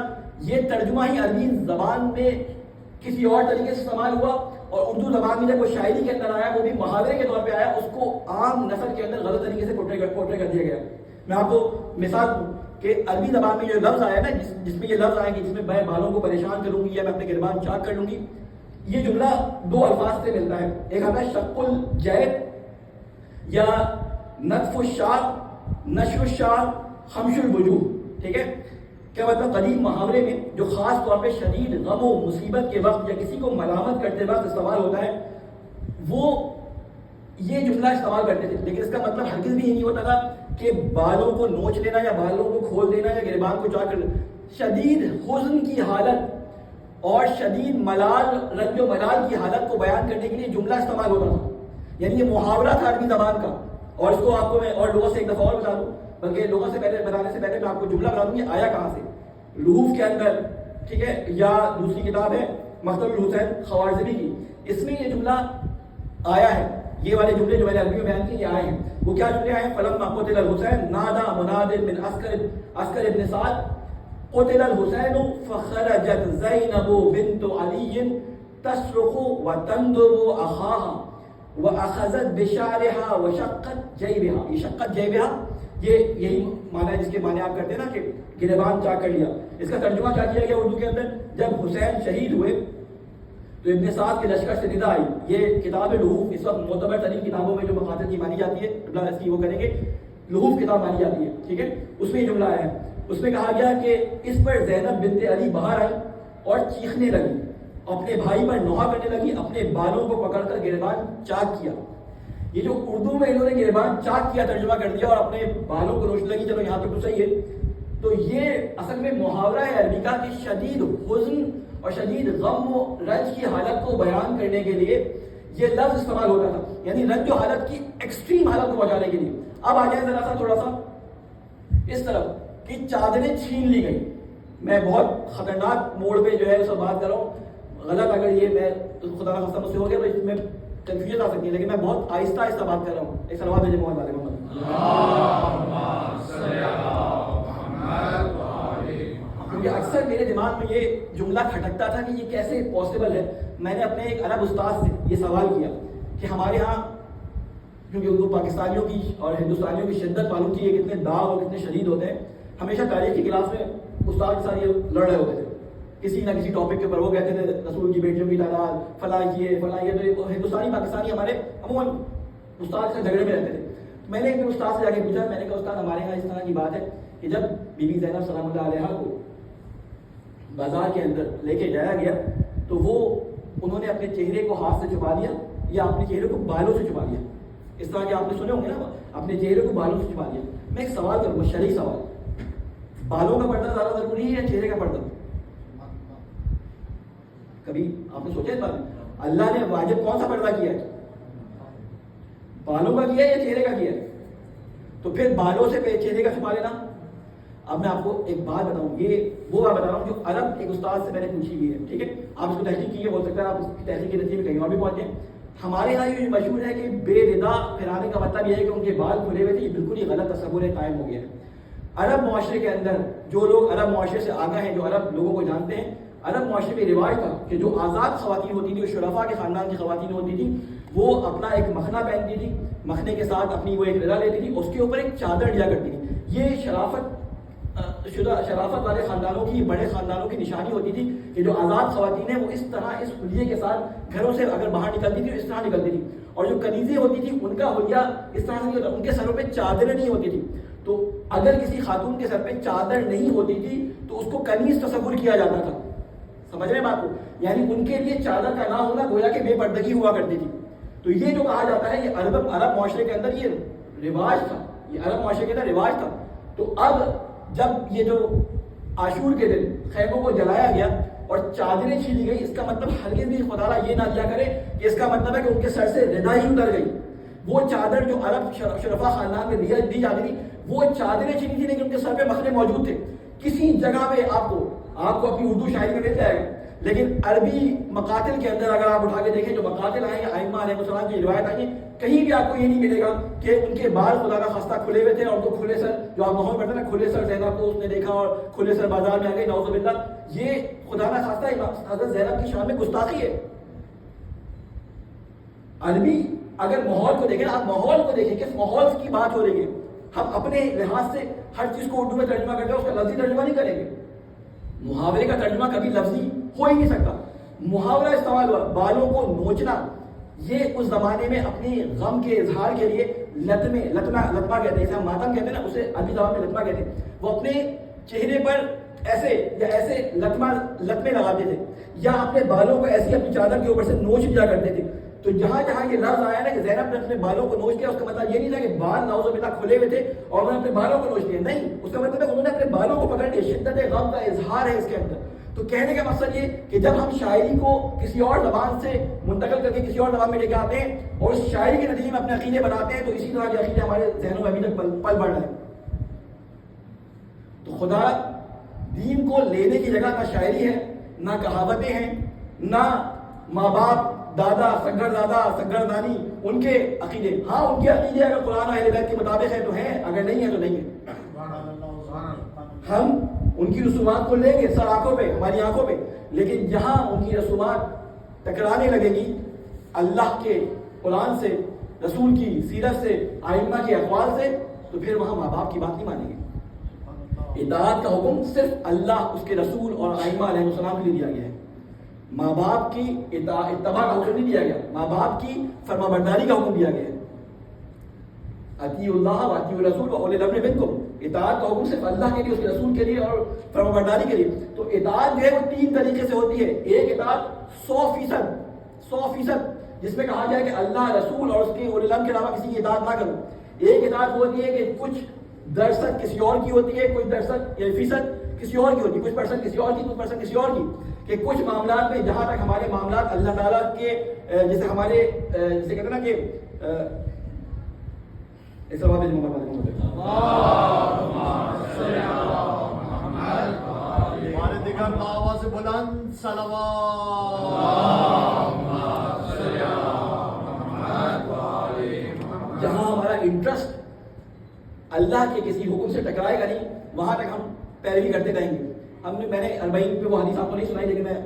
یہ ترجمہ ہی عربی زبان میں کسی اور طریقے سے استعمال ہوا، اور اردو زبان میں جب وہ شاعری کے اندر آیا وہ بھی محاورے کے طور پہ آیا، اس کو عام نسل کے اندر غلط طریقے سے پورٹری کر دیا گیا. میں آپ کو مثال دوں کہ عربی زبان میں جو لفظ آیا نا، جس میں یہ لفظ آیا کہ جس میں میں بالوں کو پریشان کروں گی یا میں اپنے گریبان چاک کر لوں گی، یہ جملہ دو الفاظ سے ملتا ہے. ایک آتا ہے شق الجیب یا نتف الشعر، نشر الشعر، خمش الوجوہ. ٹھیک ہے، کیا مطلب؟ قدیم محاورے میں جو خاص طور پہ شدید غم و مصیبت کے وقت یا کسی کو ملامت کرتے وقت استعمال ہوتا ہے، وہ یہ جملہ استعمال کرتے تھے، لیکن اس کا مطلب ہرگز بھی یہ نہیں ہوتا تھا کہ بالوں کو نوچ لینا یا بالوں کو کھول دینا یا گریبان کو چاک کر لینا. شدید حزن کی حالت اور شدید ملال، رنج و ملال کی حالت کو بیان کرنے کے لیے جملہ استعمال ہوتا تھا. یعنی یہ محاورہ تھا عربی زبان کا. اور اس کو آپ کو میں اور لوگوں سے ایک دفعہ اور بتا دوں، بلکہ لوگوں سے پہلے بتانے سے پہلے میں آپ کو جملہ بتا دوں یہ آیا کہاں سے. لحوف کے اندر، ٹھیک ہے، یا دوسری کتاب ہے مختل الحسین خوارزمی کی، اس میں یہ جملہ آیا ہے. یہ والے جملے جو میں نے عربی میں بیان کیے یہ آئے ہیں. وہ کیا جملے آئے ہیں؟ فلما قتل الحسین نادا مناد من عسکر ابن سعد قتل الحسین فخرجت زینب بنت علی تصرخ وتندب اخاها واخذت بشعرها وشقت جیبها. یہ شقت جیبها یہ یہی معنی ہے جس کے معنی آپ کرتے ہیں نا کہ گریبان چاک کر لیا. اس کا ترجمہ کیا کیا گیا اردو کے اندر؟ جب حسین شہید ہوئے تو ابن سعد کے لشکر سے ندا آئی. یہ کتاب لحوف اس وقت معتبر ترین کتابوں میں جو مقاصد کی مانی جاتی ہے، قبلہ اس کی وہ کریں گے، لحوف کتاب مانی جاتی ہے. ٹھیک ہے، اس میں یہ جملہ آیا ہے. اس میں کہا گیا کہ اس پر زینب بنت علی باہر آئی اور چیخنے لگی، اپنے بھائی پر نوحہ کرنے لگی، اپنے بالوں کو پکڑ کر گریبان چاک کیا. یہ جو اردو میں انہوں نے گریبان چاک کیا ترجمہ کر دیا اور اپنے بالوں کو نوچنے لگی، چلو یہاں تک تو صحیح ہے. تو یہ اصل میں محاورہ ہے عربی کا کہ شدید حزن اور شدید غم و رنج کی حالت کو بیان کرنے کے لیے یہ لفظ استعمال ہوتا تھا، یعنی رنج و حالت کی ایکسٹریم حالت کو پہنچانے کے لیے. اب آ جائیں ذرا سا تھوڑا سا اس طرف کہ چادریں چھین لی گئی. میں بہت خطرناک موڑ پہ جو ہے اس وقت بات کر رہا ہوں. غلط اگر یہ میں خدا نہ خواستہ مجھ سے ہو گیا تو اس میں کنفیوژن آ سکتی ہے، لیکن میں بہت آہستہ آہستہ بات کر رہا ہوں. ایک سلوات بھیجے محمد والے محمد. کیونکہ اکثر میرے دماغ میں یہ جملہ کھٹکتا تھا کہ یہ کیسے پاسبل ہے. میں نے اپنے ایک عرب استاد سے یہ سوال کیا کہ ہمارے ہاں کیونکہ اردو پاکستانیوں کی اور ہندوستانیوں کی شدت معلوم تھی یہ کتنے داغ اور کتنے شدید ہوتے ہیں. ہمیشہ تاریخ کی کلاس میں استاد کے ساتھ یہ لڑ رہے ہوتے تھے کسی نہ کسی ٹاپک کے اوپر. وہ کہتے تھے رسول کی بیٹیوں کی تعداد فلاں یہ. تو ہندوستانی پاکستانی ہمارے عموماً استاد سے جھگڑے میں رہتے تھے. میں نے ایک استاد سے جا کے پوچھا، میں نے کہا استاد ہمارے یہاں اس طرح کی بات ہے کہ جب بی بی زینب سلام اللہ علیہا کو بازار کے اندر لے کے جایا گیا تو وہ انہوں نے اپنے چہرے کو ہاتھ سے چھپا لیا یا اپنے چہرے کو بالوں سے چھپا لیا. اس طرح کے آپ نے سنے ہوں گے نا، اپنے چہرے کو بالوں سے چھپا لیا. میں ایک سوال کروں گا، شرعی سوال، بالوں کا پردہ زیادہ ضروری ہے یا چہرے کا پردہ؟ کبھی آپ نے سوچا اس بارے میں؟ اللہ نے واجب کون سا پردہ کیا ہے؟ بالوں کا کیا ہے یا چہرے کا کیا ہے؟ تو پھر بالوں سے چہرے کا چھپا لینا. اب میں آپ کو ایک بات بتاؤں، یہ وہ بات بتا رہا ہوں جو عرب ایک استاد سے میں نے پوچھی ہوئی ہے. ٹھیک ہے، آپ اس کو تحقیق کیے، ہو سکتا ہے آپ اس کی تحقیق کے نتیجے میں کہیں اور بھی پہنچے. ہمارے یہاں یہ مشہور ہے کہ بے ردا پھیلانے کا مطلب یہ ہے کہ ان کے بال کھلے ہوئے تھے. یہ بالکل ہی غلط تصور قائم ہو گیا ہے. عرب معاشرے کے اندر جو لوگ عرب معاشرے سے آگاہ ہیں، جو عرب لوگوں کو جانتے ہیں، عرب معاشرے میں رواج تھا کہ جو آزاد خواتین ہوتی تھیں، جو شرفا کے خاندان کی خواتین ہوتی تھیں، وہ اپنا ایک مخنا پہنتی تھی، مخنے کے ساتھ اپنی وہ ایک ردا لیتی تھی، اس کے اوپر ایک چادر لیا کرتی تھی. یہ شرافت والے خاندانوں کی، بڑے خاندانوں کی نشانی ہوتی تھی کہ جو آزاد خواتین ہیں وہ اس طرح اس حلیے کے ساتھ گھروں سے اگر باہر نکلتی تھی اس طرح نکلتی تھی. اور جو کنیزیں ہوتی تھیں ان کا حلیہ اس طرح سے نہیں ہوتا، ان کے سروں پہ چادریں نہیں ہوتی تھی. تو اگر کسی خاتون کے سر پہ چادر نہیں ہوتی تھی تو اس کو کنیز تصور کیا جاتا تھا. سمجھ رہے ہیں بات کو؟ یعنی ان کے لیے چادر کا نہ ہونا گویا کہ بے پردگی ہوا کرتی تھی. تو یہ جو کہا جاتا ہے یہ عرب معاشرے کے اندر یہ رواج تھا، یہ عرب معاشرے کے اندر رواج تھا. تو اب جب یہ جو عاشور کے دن خیموں کو جلایا گیا اور چادریں چھیلی گئی، اس کا مطلب ہرگز بھی خدا یہ نہ لیا کرے کہ اس کا مطلب ہے کہ ان کے سر سے ردا ہی اتر گئی. وہ چادر جو عرب شرفا خاندان میں دی جاتی تھی وہ چادریں چنی تھی لیکن ان کے سر پہ مخنے موجود تھے. کسی جگہ پہ آپ کو اپنی اردو شاعری میں مل جائے گا, لیکن عربی مقاتل کے اندر اگر آپ اٹھا کے دیکھیں جو مقاتل آئے ہیں ائمہ علیہ السلام کی روایت آئی ہے, کہیں بھی آپ کو یہ نہیں ملے گا کہ ان کے بال خدا کا خاصہ کھلے ہوئے تھے اور تو کھلے سر جو آپ ماحول پڑھتے ہیں نا کھلے سر زینب کو اس نے دیکھا اور کھلے سر بازار میں آ گئی, نعوذ باللہ. یہ خدا کا خاصہ حضرت زینب کی شان میں گستاخی ہے. عربی اگر ماحول کو دیکھیں, آپ ماحول کو دیکھیں کس ماحول کی بات ہو رہی ہے. ہم اپنے لحاظ سے ہر چیز کو اردو میں ترجمہ کرتے ہیں, اس کا لفظی ترجمہ نہیں کریں گے. محاورے کا ترجمہ کبھی لفظی ہو ہی نہیں سکتا. محاورہ استعمال ہوا بالوں کو نوچنا, یہ اس زمانے میں اپنی غم کے اظہار کے لیے لطمہ کہتے ہیں, جسے ہم ماتم کہتے ہیں نا, اسے عربی زبان میں لطمہ کہتے ہیں. وہ اپنے چہرے پر ایسے یا ایسے لطمے لگاتے تھے یا اپنے بالوں کو ایسی اپنی چادر کے اوپر سے نوچ دیا کرتے تھے. تو جہاں جہاں یہ لفظ آیا نا کہ زینب نے اپنے بالوں کو نوچ دیا, اس کا مطلب یہ نہیں تھا کہ بال نعوذ باللہ کھلے ہوئے تھے اور انہوں نے اپنے بالوں کو نوچ دیا, نہیں. اس کا مطلب ہے انہوں نے اپنے بالوں کو پکڑ لیا. شدت غم کا اظہار ہے اس کے اندر. تو کہنے کا مقصد یہ کہ جب ہم شاعری کو کسی اور زبان سے منتقل کر کے کسی اور زبان میں لے کے آتے ہیں اور اس شاعری کے نتیجے میں اپنے عقیدے بناتے ہیں, تو اسی طرح کے عقیدے ہمارے ذہنوں میں ابھی تک پل بڑھ رہے ہیں. تو خدا دین کو لینے کی جگہ نہ شاعری ہے, نہ کہاوتیں ہیں, نہ ماں باپ دادا سنگر دادا سنگر دانی ان کے عقیدے. ہاں ان کے عقیدے اگر قرآن اہل بیت کے مطابق ہے تو ہیں, اگر نہیں ہے تو نہیں ہے. ہم ان کی رسومات کو لیں گے سر آنکھوں پہ, ہماری آنکھوں پہ, لیکن جہاں ان کی رسومات ٹکرانے لگے گی اللہ کے قرآن سے, رسول کی سیرت سے, ائمہ کے اقوال سے, تو پھر وہاں ماں باپ کی بات نہیں مانیں گے. اطاعت کا حکم صرف اللہ, اس کے رسول اور ائمہ علیہ السلام کے لیے دیا گیا ہے. ماں باپ کی اتباع کا حکم نہیں دیا گیا, ماں باپ کی فرما برداری کا حکم دیا گیا ہے. اطیعوا اللہ واطیعوا الرسول واولی الامر منکم. اطاعت کا حکم صرف اللہ کے لیے, اس کے رسول کے لیے اور فرما برداری کے لیے. تو اطاعت جو ہے وہ 3 طریقے سے ہوتی ہے. ایک اطاعت 100% جس میں کہا جائے کہ اللہ رسول اور اس کے اولی الامر کے علاوہ کسی کی اطاعت نہ کرو. ایک اطاعت وہ ہوتی ہے کہ کچھ درصد کسی اور کی ہوتی ہے, کچھ درصد یا فیصد کسی اور کی ہوتی ہے, کچھ پرسنٹ کسی اور کی, کچھ پرسنٹ کسی اور کی. کہ کچھ معاملات میں جہاں تک ہمارے معاملات اللہ تعالیٰ کے جیسے ہمارے جیسے کہتے ہیں نا کہ اس بات میں بلند صلوات. جہاں ہمارا انٹرسٹ اللہ کے کسی حکم سے ٹکرائے گا نہیں, وہاں تک ہم پیروی کرتے رہیں گے. میں نے 40 پہ وہ حدیث آپ کو نہیں سنائی, لیکن میں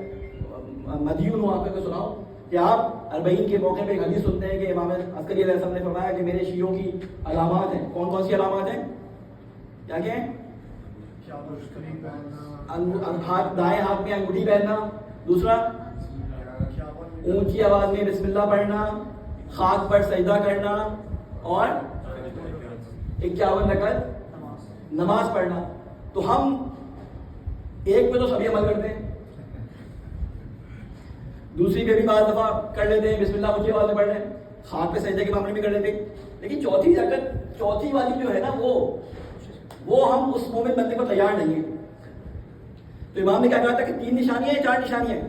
مدیون ہوں آپ کو سناؤں کہ آپ 40 کے موقع پہ ایک حدیث سنتے ہیں کہ امام عسکری علیہ السلام نے فرمایا کہ میرے شیعوں کی علامات ہیں. کون کون سی علامات ہیں؟ کیا کیا ہیں؟ دائیں ہاتھ میں انگوٹھی پہننا, دوسرا اونچی آواز میں بسم اللہ پڑھنا, خاک پر سجدہ کرنا, اور 51 رکعت نماز پڑھنا. تو ہم ایک پہ تو سبھی عمل کرتے ہیں, دوسری پہ بھی بعض دفعہ کر لیتے ہیں, بسم اللہ اونچی آواز میں پڑھ رہے ہیں, خاک پہ سجدے کے معاملے میں کر لیتے ہیں. لیکن چوتھی والی جو ہے نا وہ ہم اس مومن بننے کو تیار نہیں ہیں. تو امام نے کیا کہا تھا کہ 3 نشانیاں ہیں, 4 نشانیاں ہیں,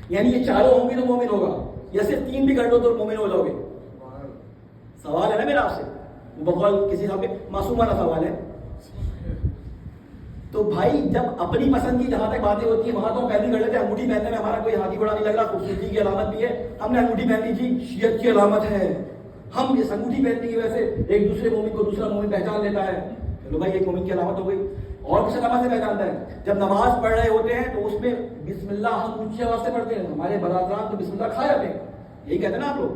یعنی یہ چاروں ہوں گی تو مومن ہوگا, یا صرف 3 بھی کر دو تو مومن ہو جاؤ گے. سوال ہے نا میرا آپ سے, وہ بقول کسی صاحب کے معصومانہ سوال ہے. تو بھائی جب اپنی پسند کی جہاں تک باتیں ہوتی ہیں وہاں تو ہم پہلے کر لیتے ہیں. انگوٹھی پہننے میں ہمارا کوئی ہاتھی گھوڑا نہیں لگ رہا, خوبصورتی کی علامت بھی ہے, ہم نے انگوٹھی پہن لی جی شیعت کی علامت ہے. ہم اس انگوٹھی پہننے کی وجہ سے ایک دوسرے مومن کو دوسرا مومن پہچان لیتا ہے. چلو بھائی ایک مومن کی علامت ہو گئی. اور کس علامت سے پہچانتا ہے؟ جب نماز پڑھ رہے ہوتے ہیں تو اس میں بسم اللہ ہم اونچی آواز سے پڑھتے ہیں. ہمارے برادران تو بسم اللہ کھا جاتے ہیں, یہی کہتے ہیں نا آپ لوگ.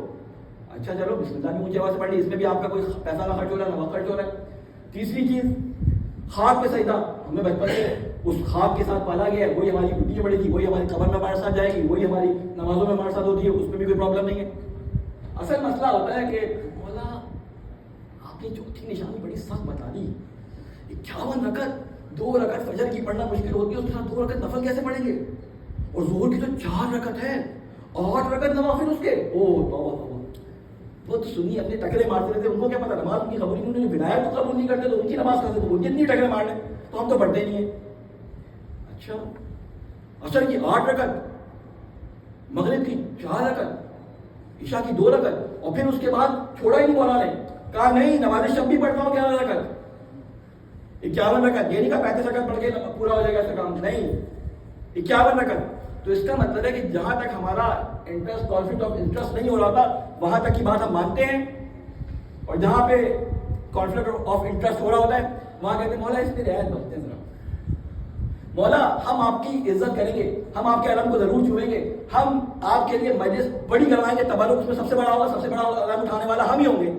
اچھا چلو بسم اللہ بھی اونچی آواز سے پڑھ لی, اس میں بھی آپ کا کوئی پیسہ نہ خرچ ہو رہا ہے, نہ وقت خرچ ہو رہا ہے. تیسری چیز خاک پہ سجدہ, ہمیں بچپن سے اس خاک کے ساتھ پالا گیا ہے, وہی ہماری گٹی پڑے گی, وہی ہماری قبر میں ہمارے ساتھ جائے گی, وہی ہماری نمازوں میں ہمارے ساتھ ہوتی ہے, اس میں بھی کوئی پرابلم نہیں ہے. اصل مسئلہ ہوتا ہے کہ مولا آپ نے چوتھی نشانی بڑی سخت بتا دی. 51 رکعت, 2 رکعت فجر کی پڑھنا مشکل ہوتی ہے, اس کے ساتھ 2 رکعت نفل کیسے پڑھیں گے؟ اور ظہر کی تو 4 رکعت ہے, 8 رکعت نوافل اس کے. وہ تو سنی اپنے ٹکرے مارتے رہتے, ان کو کیا پتا نماز ان کی قبول نہیں, ولایت تو قبول نہیں کرتے, تو ان کی نماز کہاں سے قبول, جتنی ٹکرے مار لیں تو ہم تو پڑھتے نہیں ہیں. اچھا عصر کی 8 رکعت, مغرب کی 4 رکعت, عشاء کی 2 رکعت, اور پھر اس کے بعد چھوڑا ہی نہیں مولانا نے، کہا نہیں نماز شب بھی پڑھتا ہوں 11 رکعت، 51 رکعت، یہ نہیں کہا 35 رکعت پڑھ کے پورا ہو جائے گا اس کا کام، نہیں 51 رکعت۔ تو اس کا مطلب ہے کہ جہاں تک ہمارا انٹرسٹ کانفلکٹ آف انٹرسٹ نہیں ہو رہا تھا وہاں تک کی بات ہم مانتے ہیں، اور جہاں پہ کانفلکٹ آف انٹرسٹ ہو رہا ہوتا ہے وہاں کہتے ہیں مولا اس میں رعایت برتتے ہیں ذرا، مولا ہم آپ کی عزت کریں گے، ہم آپ کے علم کو ضرور چھوئیں گے، ہم آپ کے لیے مجلس بڑی کروائیں گے، تبرک اس میں سب سے بڑا ہوگا، سب سے بڑا علم اٹھانے والا ہم ہی ہوں گے،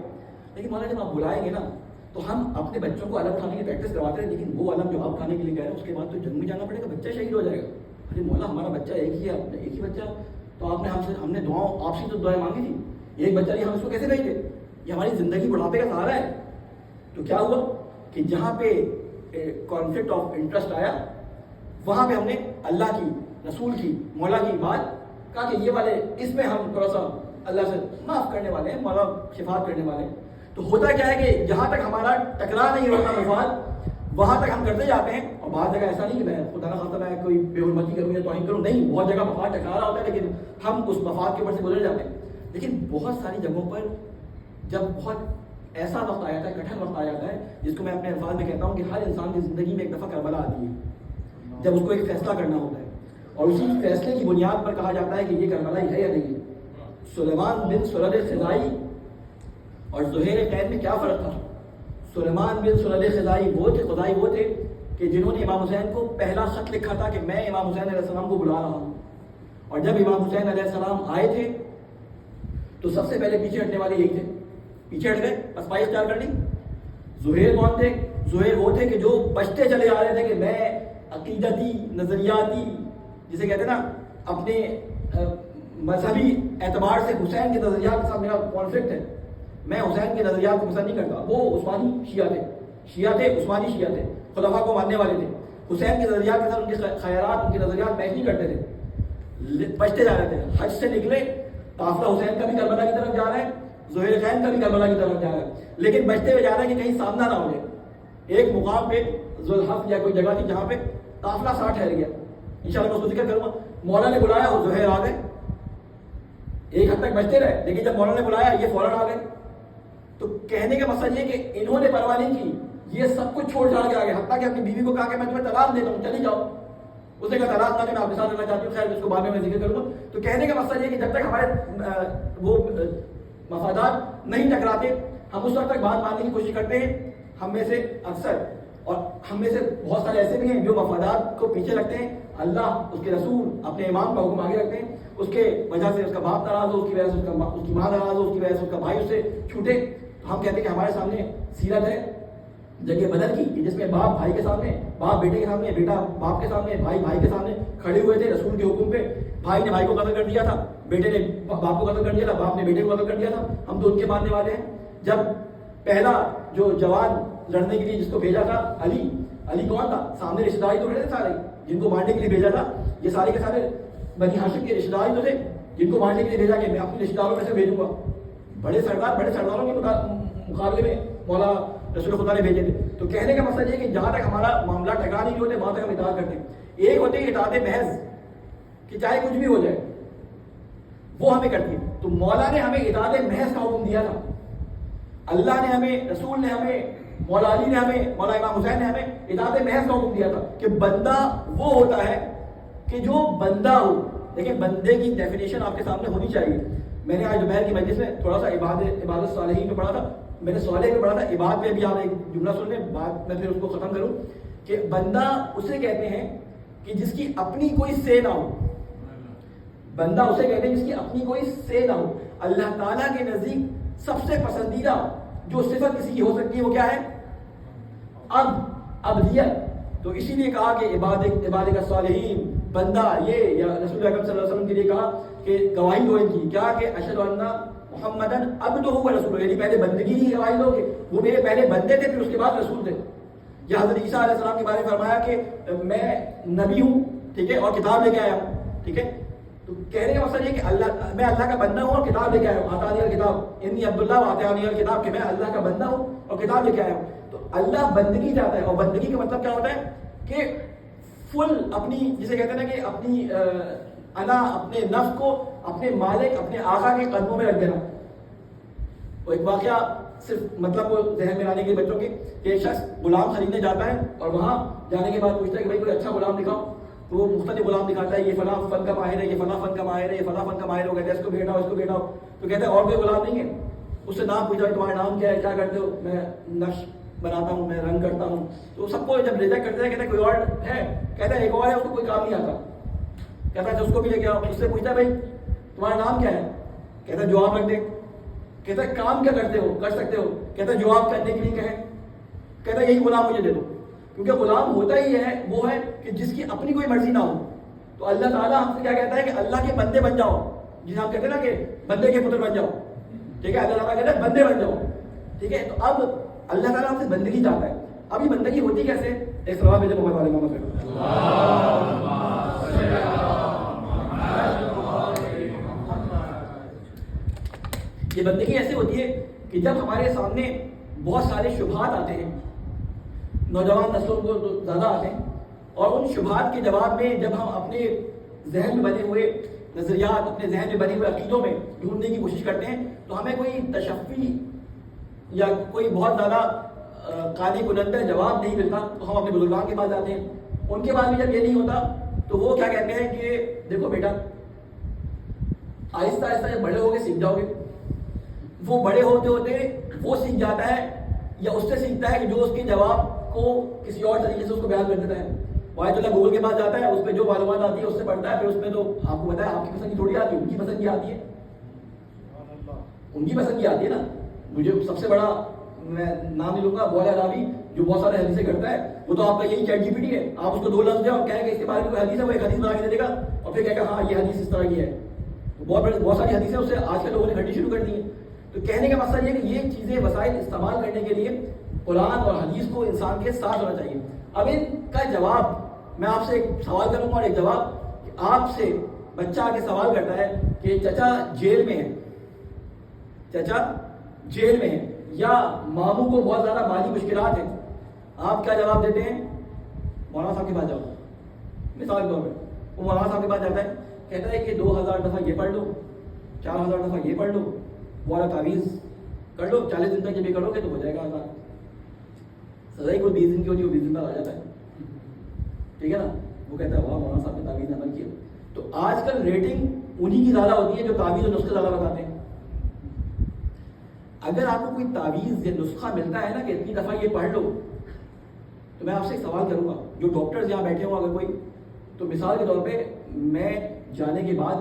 لیکن مولا جب آپ بلائیں گے نا تو ہم اپنے بچوں کو علم اٹھانے کی پریکٹس کرواتے ہیں، لیکن وہ علم جو آپ اٹھانے کے لیے گئے ہیں اس کے بعد تو جنگ میں جانا پڑے گا، بچہ شہید ہو جائے گا۔ ارے مولا ہمارا بچہ ایک ہی ہے، ایک ہی بچہ، تو آپ نے ہم نے دعاؤں آپ سے تو دعائیں مانگی تھی، ایک بچہ نہیں، ہم اس کو کیسے بھیجتے؟ یہ ہماری زندگی بڑھاپے کا سہارا ہے۔ تو کیا ہوا کہ جہاں پہ کانفلکٹ آف انٹرسٹ آیا وہاں پہ ہم نے اللہ کی، رسول کی، مولا کی بات کہا کہ یہ والے اس میں ہم تھوڑا سا اللہ سے معاف کرنے والے ہیں، مولا شفاعت کرنے والے ہیں۔ تو ہوتا کیا ہے کہ جہاں تک ہمارا ٹکرا نہیں ہوتا مفاد وہاں تک ہم کرتے جاتے ہیں، اور بعض جگہ ایسا نہیں کہ میں خدا نہ خاصہ میں کوئی بے حرمتی کروں یا توہین کروں، نہیں، بہت جگہ مفاد ٹکرا رہا ہوتا ہے لیکن ہم اس مفاد کے اوپر سے گزر جاتے ہیں۔ لیکن بہت ساری جگہوں پر جب بہت ایسا وقت آ جاتا ہے، کٹھن وقت آ جاتا ہے، جس کو میں اپنے الفاظ میں کہتا ہوں کہ ہر انسان کی زندگی میں ایک دفعہ کربلا آتی ہے جب اس کو ایک فیصلہ کرنا ہوتا ہے، اور اسی فیصلے کی بنیاد پر کہا جاتا ہے کہ یہ کربلا ہے یا نہیں ہے۔ سلیمان بن سرد خزائی اور زہیر قید میں کیا فرق تھا؟ سلیمان بن سرد خزائی وہ تھے کہ جنہوں نے امام حسین کو پہلا خط لکھا تھا کہ میں امام حسین علیہ السلام کو بلا رہا ہوں، اور جب امام حسین علیہ السلام آئے تھے تو سب سے پہلے پیچھے ہٹنے والے یہی تھے، پیچھے ہٹ گئے، پسپائی اختیار کر لی۔ زہیر کون تھے؟ زہیر وہ تھے کہ جو بچتے چلے آ رہے تھے کہ میں عقیدتی، نظریاتی، جسے کہتے ہیں نا اپنے مذہبی اعتبار سے حسین کے نظریات کے ساتھ میرا کانفلکٹ ہے، میں حسین کے نظریات کو پسند نہیں کرتا۔ وہ عثمانی شیعہ تھے، عثمانی شیعہ تھے، خلفاء کو ماننے والے تھے، حسین کے نظریات کے ساتھ ان کے خیرات، ان کے نظریات میچ نہیں کرتے تھے، بچتے جا رہے تھے۔ حج سے نکلے، قافلہ حسین کا بھی کربلا کی طرف جا رہا ہے، زہیر خین کا بھی کربلا کی طرف جا رہا ہے، لیکن بچتے ہوئے جا رہا ہے کہ کہیں سامنا نہ ہو جائے۔ ایک مقام پہ ذوالحف یا کوئی جگہ تھی جہاں پہ قافلہ 60 ٹھہر گیا، انشاءاللہ میں اس کو ذکر کروں گا۔ مولا نے بلایا اور زہیر آ گئے، ایک حد تک بچتے رہے لیکن جب مولا نے بلایا یہ فوراً آ گئے۔ تو کہنے کا مقصد یہ کہ انہوں نے پرواہ نہیں کی، یہ سب کچھ چھوڑ چھاڑ کے آ گئے، حتیٰ کہ اپنی بیوی کو کہا کہ میں تمہیں طلاق دیتا ہوں، چلی جاؤ۔ اس نے کہا طلاق نہ دے، میں آپ کے ساتھ رہنا چاہتی ہوں، خیر اس کو بعد میں ذکر کروں گا۔ تو کہنے کا مقصد یہ کہ جب تک ہمارے وہ مفادات نہیں ٹکراتے ہم اس وقت تک بات ماننے کی کوشش کرتے ہیں۔ ہم میں سے اکثر اور ہم میں سے بہت سارے ایسے بھی ہیں جو مفادات کو پیچھے رکھتے ہیں، اللہ، اس کے رسول، اپنے امام کا حکم آگے رکھتے ہیں، اس کے وجہ سے اس کا باپ ناراض ہو، اس کی وجہ سے اس کی ماں ناراض ہو، اس کی وجہ سے اس کا بھائی اس سے چھوٹے، تو ہم کہتے ہیں کہ ہمارے سامنے سیرت ہے جنگ بدر کی، جس میں باپ بھائی کے سامنے، باپ بیٹے کے سامنے، بیٹا باپ کے سامنے، بھائی بھائی کے سامنے کھڑے ہوئے تھے رسول کے حکم پہ۔ بھائی نے بھائی کو قتل کر دیا تھا، بیٹے نے باپ کو قتل کر دیا تھا، باپ نے بیٹے کو قتل کر دیا تھا، ہم تو ان کے ماننے والے ہیں۔ جب پہلا جو جوان لڑنے کے لیے جس کو بھیجا تھا علی کون تھا؟ سامنے رشتہ داری تو کھڑے تھے سارے جن کو مارنے کے لیے بھیجا تھا، یہ سارے کے سارے بنی ہاشم کے رشتہ داری تو تھے جن کو مارنے کے لیے بھیجا کہ میں اپنے رشتہ داروں میں سے بھیجوں گا۔ بڑے سرداروں کے مقابلے میں مولا رسول خدا نے بھیجے تھے۔ تو کہنے کا مقصد یہ کہ جہاں تک ہمارا معاملہ ٹکرا نہیں ہوتے وہاں تک ہم اطاعت کرتے ہیں۔ ایک ہوتی ہے اطاعت محض کہ چاہے کچھ بھی ہو جائے، وہ ہمیں کرتی ہے۔ تو مولا نے ہمیں اطاعت محض کا حکم دیا تھا، اللہ نے ہمیں، رسول نے ہمیں، مولا علی نے ہمیں، مولا امام حسین نے ہمیں اطاعت محض کا حکم دیا تھا کہ بندہ وہ ہوتا ہے کہ جو بندہ ہو۔ دیکھیں بندے کی ڈیفینیشن آپ کے سامنے ہونی چاہیے۔ میں نے آج دوپہر کی مجلس میں تھوڑا سا عبادت صالحین میں پڑھا تھا، میں نے صالح میں پڑھا تھا، عبادت میں بھی آپ ایک جملہ سن لیں، بعد میں پھر اس کو ختم کروں کہ بندہ اسے کہتے ہیں کہ جس کی اپنی کوئی سے نہ ہو، بندہ اسے کہتے ہیں جس کی اپنی کوئی سے نہ ہو۔ اللہ تعالیٰ کے نزدیک سب سے پسندیدہ جو صفت کسی کی ہو سکتی ہے وہ کیا ہے؟ عبدیت۔ تو اسی لیے کہا کہ عبادت کا صالحین، بندہ یہ، یا رسول اکرم صلی اللہ علیہ وسلم کے لیے کہا کہ گواہی دو ان کی، کیا کہ اشہد ان محمدن عبدہ و رسولہ، یعنی پہلے بندگی کی گواہی دو کہ وہ میرے پہلے بندے تھے پھر اس کے بعد رسول تھے۔ یا حضرت عیسیٰ علیہ السلام کے بارے میں فرمایا کہ میں نبی ہوں، ٹھیک ہے، اور کتاب لے کے آیا ہوں، ٹھیک ہے۔ تو کہنے کا مقصد یہ کہ میں اللہ کا بندہ ہوں اور کتاب لے کے آیا ہوں، آتانی الکتاب انی عبداللہ و آتانی الکتاب، کہ میں اللہ کا بندہ ہوں اور کتاب لے کے آیا ہوں۔ تو اللہ بندگی چاہتا ہے، اور بندگی کا مطلب کیا ہوتا ہے کہ فل اپنی، جسے کہتے ہیں نا کہ اپنی انا، اپنے نفس کو اپنے مالک، اپنے آقا کے قدموں میں رکھ دینا۔ وہ ایک واقعہ صرف مطلب وہ ذہن میں لانے کے بچوں کے کہ ایک شخص غلام خریدنے جاتا ہے اور وہاں جانے کے بعد پوچھتا ہے کہ بھائی کوئی اچھا غلام دکھاؤ. تو وہ مختلف غلام دکھاتا ہے, یہ فلاں فن کا ماہر ہے, یہ فلاں فن کا ماہر ہے, یہ فلاں فن کا ماہر ہو, کہتے ہیں اس کو بھیجاؤ, اس کو بھیجاؤ. تو کہتا ہے اور کوئی غلام نہیں ہے. اس سے نام پوچھا تمہارا نام کیا ہے, کیا کرتے ہو, میں نقش بناتا ہوں, میں رنگ کرتا ہوں. تو سب کو جب ریجیکٹ کرتے ہیں کہتے ہیں کوئی اور ہے, کہتا ہے ایک اور ہے, اس کو کوئی کام نہیں آتا. کہتا ہے اس کو بھی لے کے آؤ. اس سے پوچھتا ہے بھائی تمہارا نام کیا ہے, کہتا ہے جواب رکھ دے. کہتا ہے کام کیا کرتے ہو, کر سکتے ہو, کہتا ہے جواب کرنے کے لیے کہیں. کہتا ہے یہی غلام مجھے دے دو. کیونکہ غلام ہوتا ہی ہے وہ ہے کہ جس کی اپنی کوئی مرضی نہ ہو. تو اللہ تعالیٰ ہم سے کیا کہتا ہے کہ اللہ کے بندے بن جاؤ, جسے ہم کہتے ہیں نا کہ بندے کے پتر بن جاؤ. ٹھیک ہے, اللہ تعالیٰ کہتا ہے بندے بن جاؤ. ٹھیک ہے, تو اب اللہ تعالیٰ ہم سے بندگی چاہتا ہے. اب یہ بندگی ہوتی کیسے؟ ایک سوال بھیجے محمد والے محمد. یہ بندگی ایسے ہوتی ہے کہ جب ہمارے سامنے بہت سارے شبہات آتے ہیں, نوجوان نسلوں کو زیادہ آتے ہیں, اور ان شبہات کے جواب میں جب ہم اپنے ذہن میں بنے ہوئے نظریات, اپنے ذہن میں بنے ہوئے عقیدوں میں ڈھونڈنے کی کوشش کرتے ہیں, تو ہمیں کوئی تشفی یا کوئی بہت زیادہ قانع کنندہ جواب نہیں ملتا, تو ہم اپنے بزرگان کے پاس جاتے ہیں. ان کے بعد بھی جب یہ نہیں ہوتا تو وہ کیا کہتے ہیں کہ دیکھو بیٹا, آہستہ آہستہ جب بڑے ہوگے سیکھ جاؤ گے. وہ بڑے ہوتے ہوتے وہ سیکھ جاتا ہے یا اس سے سیکھتا ہے کہ جو اس کے جواب کو کسی اور طریقے سے اس کو بیان کر دیتا ہے. واحد اللہ گوگل کے پاس جاتا ہے, اس پہ جو معلومات آتی ہے اس سے پڑھتا ہے, پھر اس میں تو آپ کو پتا ہے آپ کی پسند کی تھوڑی آتی ہے, ان کی پسند کی آتی ہے. ان کی پسند کی آتی ہے نا. مجھے سب سے بڑا, میں نام نہیں لوں گا, بولا راوی جو بہت سارے حدیثیں کرتا ہے, وہ تو آپ کا یہی چیٹ جی پی ٹی ہے. آپ اس کو 2 لفظ دیں اور کہیں کہ اس کے بارے میں کوئی حدیث ہے, وہ ایک حدیث بنا کے دے دے گا اور پھر کہے گا ہاں یہ حدیث اس طرح کی ہے. بہت ساری حدیثیں اس سے آج کے لوگوں نے کھڑنی شروع کر دی ہیں. تو کہنے کا مقصد یہ کہ یہ چیزیں وسائل استعمال کرنے کے لیے قرآن اور حدیث کو انسان کے ساتھ ہونا چاہیے. اب ان کا جواب میں آپ سے ایک سوال کروں گا, اور ایک جواب کہ آپ سے بچہ آ کے سوال کرتا ہے کہ چچا جیل میں ہے, چچا جیل میں ہے, یا ماموں کو بہت زیادہ مالی مشکلات ہیں, آپ کیا جواب دیتے ہیں؟ مولانا صاحب کے پاس جاؤ. مثال کے طور پہ وہ مولانا صاحب کے پاس جاتا ہے, کہتا ہے کہ 2000 دفعہ یہ پڑھ لو, 4000 دفعہ یہ پڑھ لو, والا تعویذ کر لو, 40 دن تک یہ بھی کرو گے تو ہو جائے گا آزاد. سزائی کو 20 دن کی ہوتی ہے, وہ 20 دن بعد آ جاتا ہے. ٹھیک ہے نا. وہ کہتا ہے واہ مولانا صاحب نے تعویذ عمل کیا. تو آج کل ریٹنگ انہی کی زیادہ ہوتی ہے جو تعویذ اور نسخے زیادہ بتاتے ہیں. اگر آپ کو کوئی تعویذ یا نسخہ ملتا ہے نا کہ اتنی دفعہ یہ پڑھ لو, تو میں آپ سے ایک سوال کروں گا, جو ڈاکٹرز یہاں بیٹھے ہوں اگر کوئی, تو مثال کے طور پہ میں جانے کے بعد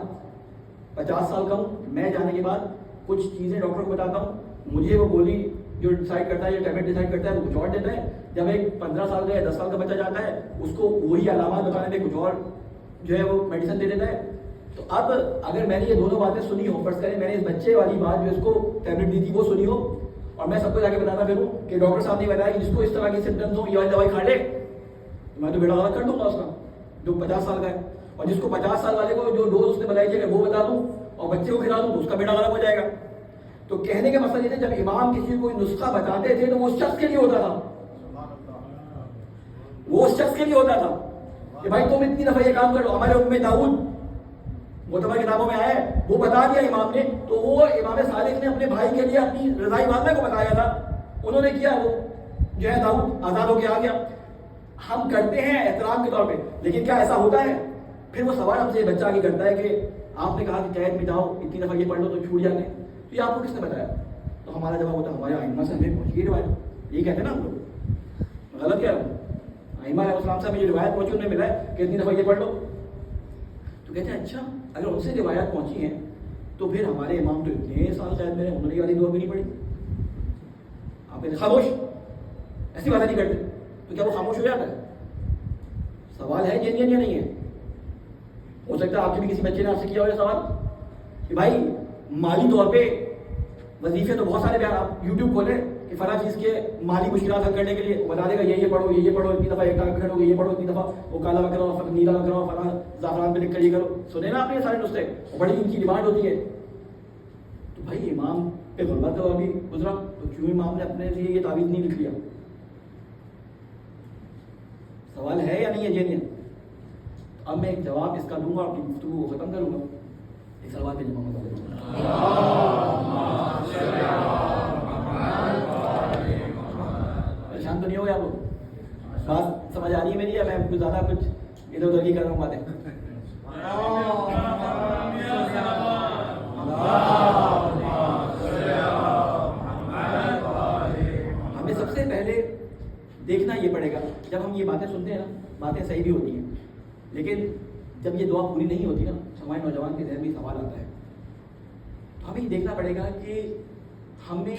50 سال کا ہوں, میں جانے کے بعد کچھ چیزیں ڈاکٹر کو بتاتا ہوں, مجھے وہ گولی جو ڈیسائڈ کرتا ہے, جو ٹیبلٹ ڈیسائڈ کرتا ہے وہ کچھ اور دیتا ہے. جب ایک 15 سال کا یا 10 سال کا بچہ جاتا ہے, اس کو وہی علامات بتانے میں کچھ اور جو ہے وہ میڈیسن دے دیتا ہے. تو اب اگر میں نے یہ دونوں باتیں سنی ہو, فرض کریں میں نے اس بچے والی بات جو اس کو ٹیبلٹ دی تھی وہ سنی ہو, اور میں سب کو جا کے بتاتا پھروں کہ ڈاکٹر صاحب نے بتایا کہ جس کو اس طرح کی سمٹمس ہوں یہ والی دوائی کھا لے, تو میں تو بیڑا غلط کر دوں گا اس کا جو 50 سال کا ہے. اور جس کو 50 سال والے کو جو ڈوز اس نے بتائی تھی اگر وہ بتا دوں اور بچے کو کھلا دوں تو اس کا بیڑا غلط ہو جائے گا. تو کہنے کا مقصد یہ تھا جب امام کسی کو کوئی نسخہ بتاتے تھے تو وہ اس شخص کے لیے ہوتا تھا, وہ اس شخص کے لیے ہوتا تھا کہ بھائی تم اتنی دفعہ یہ کام کرو. ہمارے حکم داؤد معتبر کتابوں میں آیا ہے, وہ بتا دیا امام نے, تو وہ امام صادق نے اپنے بھائی کے لیے اپنی رضائی والدہ کو بتایا تھا, انہوں نے کیا, وہ جو ہے داؤد آزاد ہو کے آ گیا. ہم کرتے ہیں احترام کے طور پہ, لیکن کیا ایسا ہوتا ہے؟ پھر وہ سوال ہم سے بچہ آگے کرتا ہے کہ آپ نے کہا کہ قید مٹاؤ, اتنی دفعہ یہ پڑھ لو تو چھوٹ جاتے ہیں, تو یہ آپ کو کس نے بتایا؟ تو ہمارا جواب ہوتا ہے ہمارے ائمہ سے ہمیں پہنچ گئی روایت. یہ کہتے ہیں نا ہم لوگ, غلط کیا ہے؟ ائمہ علیہ السلام سے ہمیں جو روایت پہنچی انہیں ملا ہے کہ اتنی دفعہ یہ پڑھ لو. تو کہتے ہیں اچھا اگر ان سے روایت پہنچی ہیں تو پھر ہمارے امام تو اتنے سال قید میں رہے, انہوں نے یہ والی دعا بھی نہیں پڑھی. آپ کہتے خاموش, ایسی باتیں نہیں کرتے, تو کیا وہ خاموش ہو جاتا ہے؟ سوال ہے جینین یا نہیں ہے؟ ہو سکتا ہے آپ کے بھی کسی بچے نے آپ سے کیا ہو یہ سوال کہ بھائی مالی طور پہ وظیفے تو بہت سارے بیان, آپ یوٹیوب کھولیں کہ فلاں چیز کے مالی مشکلات حل کرنے کے لیے بتا دے گا یہ پڑھو, یہ پڑھو, اتنی دفعہ ایک ٹانگ کھڑو گے, یہ پڑھو, اتنی دفعہ وہ کالا کرو, نیلا کرو, فلاں زعفران پہ لکھ کر یہ کرو. سنے نا آپ نے یہ سارے نسخے, بڑی ان کی ڈیمانڈ ہوتی ہے. تو بھائی امام پہ غلبہ کا ابھی گزرا, تو کیوں امام نے اپنے لیے یہ تعویذ نہیں لکھ لیا؟ سوال ہے یا نہیں ہے جینین؟ اب میں ایک جواب اس کا دوں گا اور اپنی گفتگو کو ختم کروں گا. ایک سوال پہ جواب کچھ زیادہ کچھ ادھر ادھر کی کر رہا ہوں باتیں. ہمیں سب سے پہلے دیکھنا یہ پڑے گا, جب ہم یہ باتیں سنتے ہیں نا, باتیں صحیح بھی ہوتی ہیں, لیکن جب یہ دعا پوری نہیں ہوتی نا, ہمارے نوجوان کے ذہن میں سوال آتا ہے. تو ہمیں یہ دیکھنا پڑے گا کہ ہمیں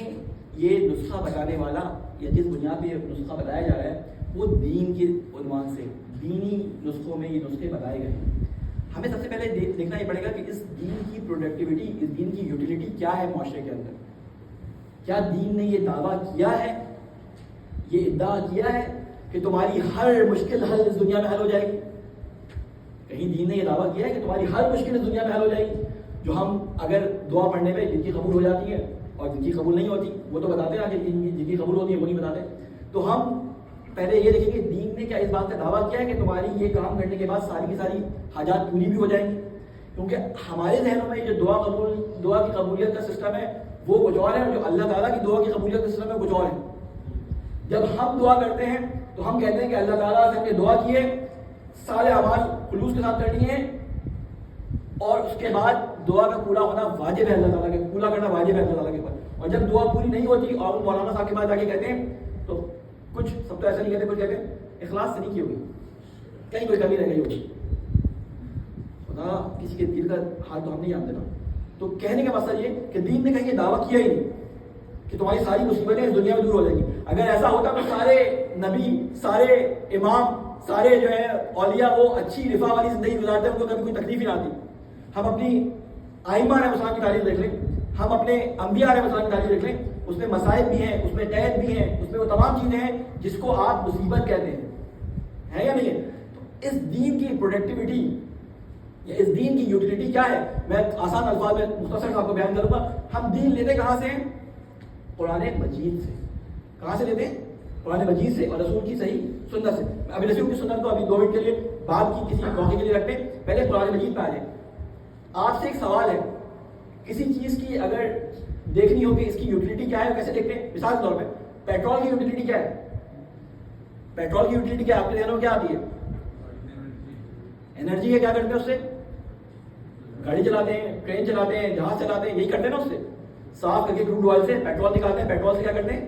یہ نسخہ بتانے والا یا جس بنیاد پہ یہ نسخہ بتایا جا رہا ہے وہ دین کے عنوان سے, دینی نسخوں میں یہ نسخے بتائے گئے ہیں. ہمیں سب سے پہلے دیکھنا یہ پڑے گا کہ اس دین کی پروڈکٹیوٹی, اس دین کی یوٹیلیٹی کیا ہے معاشرے کے اندر. کیا دین نے یہ دعویٰ کیا ہے, یہ ادعا کیا ہے کہ تمہاری ہر مشکل حل اس دنیا میں حل ہو جائے گی؟ کہیں دین نے یہ دعویٰ کیا ہے کہ تمہاری ہر مشکل اس دنیا میں حل ہو جائے گی؟ جو ہم اگر دعا پڑھنے میں جن کی قبول ہو جاتی ہے اور جن کی قبول نہیں ہوتی وہ تو بتاتے ہیں, جن کی قبول ہوتی ہے وہ نہیں بتاتے. تو ہم پہلے یہ دیکھیں کہ دین نے کیا اس بات کا دعویٰ کیا ہے کہ تمہاری یہ کام کرنے کے بعد ساری کی ساری حاجات پوری بھی ہو جائیں گی. کیونکہ ہمارے ذہنوں میں جو دعا کی قبولیت کا سسٹم ہے وہ کچھ اور ہے, اور جو اللہ تعالیٰ کی دعا کی قبولیت کا سسٹم ہے کچھ اور ہے. جب ہم دعا کرتے ہیں تو ہم کہتے ہیں کہ اللہ تعالیٰ سے ہم نے دعا کی ہے, سارے اعمال خلوص کے ساتھ کرنی ہے, اور اس کے بعد دعا کا پورا ہونا واجب ہے, اللہ تعالیٰ کے پورا کرنا واجب ہے اللہ تعالیٰ کے اوپر. اور جب دعا پوری نہیں ہوتی اور وہ مولانا صاحب کے پاس جا کے کہتے ہیں تو کچھ سب تو ایسا نہیں کہتے, کچھ کہتے ہیں اخلاص سے نہیں کی ہوگی, کہیں کوئی کمی رہ گئی ہوگی. خدا کسی کے دل کا حال تو ہم نہیں جانتے نا. تو کہنے کا مقصد یہ کہ دین نے کہیں یہ دعویٰ کیا ہی نہیں کہ تمہاری ساری مصیبتیں اس دنیا میں دور ہو جائیں گی. اگر ایسا ہوتا تو سارے نبی, سارے امام, سارے جو ہے اولیاء وہ اچھی رفا والی زندگی گزارتے ہیں, ان کو کبھی کوئی تکلیف ہی نہ آتی. ہم اپنی آئمہ علیہ السلام کی تاریخ دیکھ لیں, ہم اپنے انبیاء علیہ السلام کی تاریخ دیکھ لیں, اس میں مصائب بھی ہیں, اس میں قید بھی ہیں, اس میں وہ تمام چیزیں ہیں جس کو آپ مصیبت کہتے ہیں, ہے یا نہیں ہے؟ تو اس دین کی پروڈکٹیوٹی یا اس دین کی یوٹیلیٹی کیا ہے, میں آسان الفاظ میں مختصر آپ کو بیان کروں گا. ہم دین لیتے کہاں سے ہیں؟ قرآن مجید سے. کہاں سے لیتے ہیں؟ قرآن مجید سے اور رسول کی صحیح سنت سے. ابھی رسول کی سنت کو ابھی 2 منٹ کے لیے بات کی کسی موقع کے لیے رکھتے ہیں, پہلے قرآن مجید پہ آ جائیں. آپ سے ایک سوال ہے, کسی چیز کی اگر دیکھنی ہو کہ اس کی یوٹیلیٹی کیا ہے, کیسے دیکھتے ہیں؟ مثال کے طور پہ پیٹرول کی یوٹیلیٹی کیا ہے؟ پیٹرول کی یوٹیلیٹی کیا ہے آپ کے ذہنوں میں کیا آتی ہے؟ انرجی ہے. کیا کرتے ہیں اس سے؟ گاڑی چلاتے ہیں, ٹرین چلاتے ہیں, جہاز چلاتے ہیں, یہی کرتے ہیں نا. اس سے صاف کر کے کروڈ آئل سے پیٹرول نکالتے ہیں, پیٹرول سے کیا کرتے ہیں؟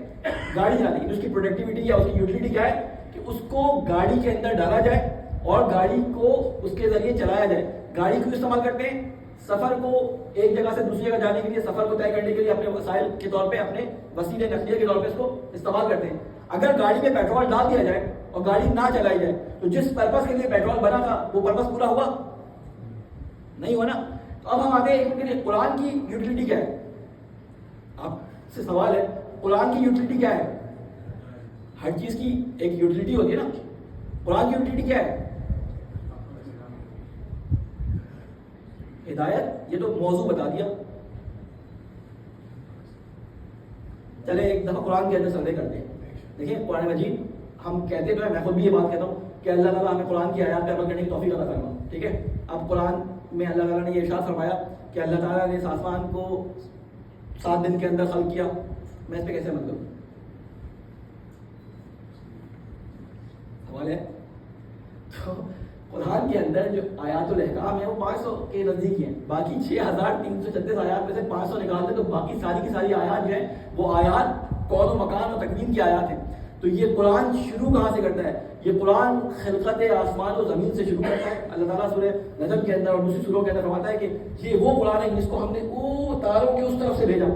گاڑی چلاتے ہیں. اس کی پروڈکٹیوٹی یا اس کی یوٹیلیٹی کیا ہے کہ اس کو گاڑی کے اندر ڈالا جائے اور گاڑی کو اس کے ذریعے چلایا جائے. گاڑی کو استعمال کرتے ہیں سفر کو, ایک جگہ سے دوسری جگہ جانے کے لیے, سفر کو طے کرنے کے لیے اپنے وسائل کے طور پہ, اپنے وسیلے نقلیہ کے طور پہ اس کو استعمال کرتے ہیں. اگر گاڑی میں پیٹرول ڈال دیا جائے اور گاڑی نہ چلائی جائے تو جس پرپس کے لیے پیٹرول بنا تھا وہ پرپس پورا ہوا نہیں ہوا نا. تو اب ہم آتے ہیں قرآن کی یوٹیلیٹی کیا ہے. آپ سے سوال ہے, قرآن کی یوٹیلیٹی کیا ہے؟ ہر چیز کی ایک یوٹیلیٹی ہوتی ہے نا. قرآن کی یوٹیلیٹی کیا ہے؟ ہدایت. یہ تو موضوع بتا دیا. چلے ایک دفعہ قرآن کے اندر سروے کرتے ہیں. دیکھیں قرآن مجید ہم کہتے تو ہیں, میں خود بھی یہ بات کہتا ہوں کہ اللہ تعالیٰ ہمیں قرآن کی آیات پہ عمل کرنے کی توفیق عطا فرما. ٹھیک ہے, اب قرآن میں اللہ تعالیٰ نے یہ ارشاد فرمایا کہ اللہ تعالیٰ نے اس آسمان کو 7 دن کے اندر خلق کیا. میں اس پہ کیسے عمل کروں؟ سوال ہے. تو قرآن کے اندر جو آیات الاحکام ہیں وہ 500 کے نزدیک ہیں. باقی 6336 آیات میں سے 500 نکالتے تو باقی ساری کی ساری آیات جو ہیں وہ آیات کون و مکان اور تکوین کی آیات ہیں. تو یہ قرآن شروع کہاں سے کرتا ہے؟ یہ قرآن خلقت آسمان و زمین سے شروع کرتا ہے. اللہ تعالیٰ سورہ نجم کے اندر اور دوسری سوروں کے اندر فرماتا ہے کہ یہ وہ قرآن ہے جس کو ہم نے او تاروں کے اس طرف سے بھیجا.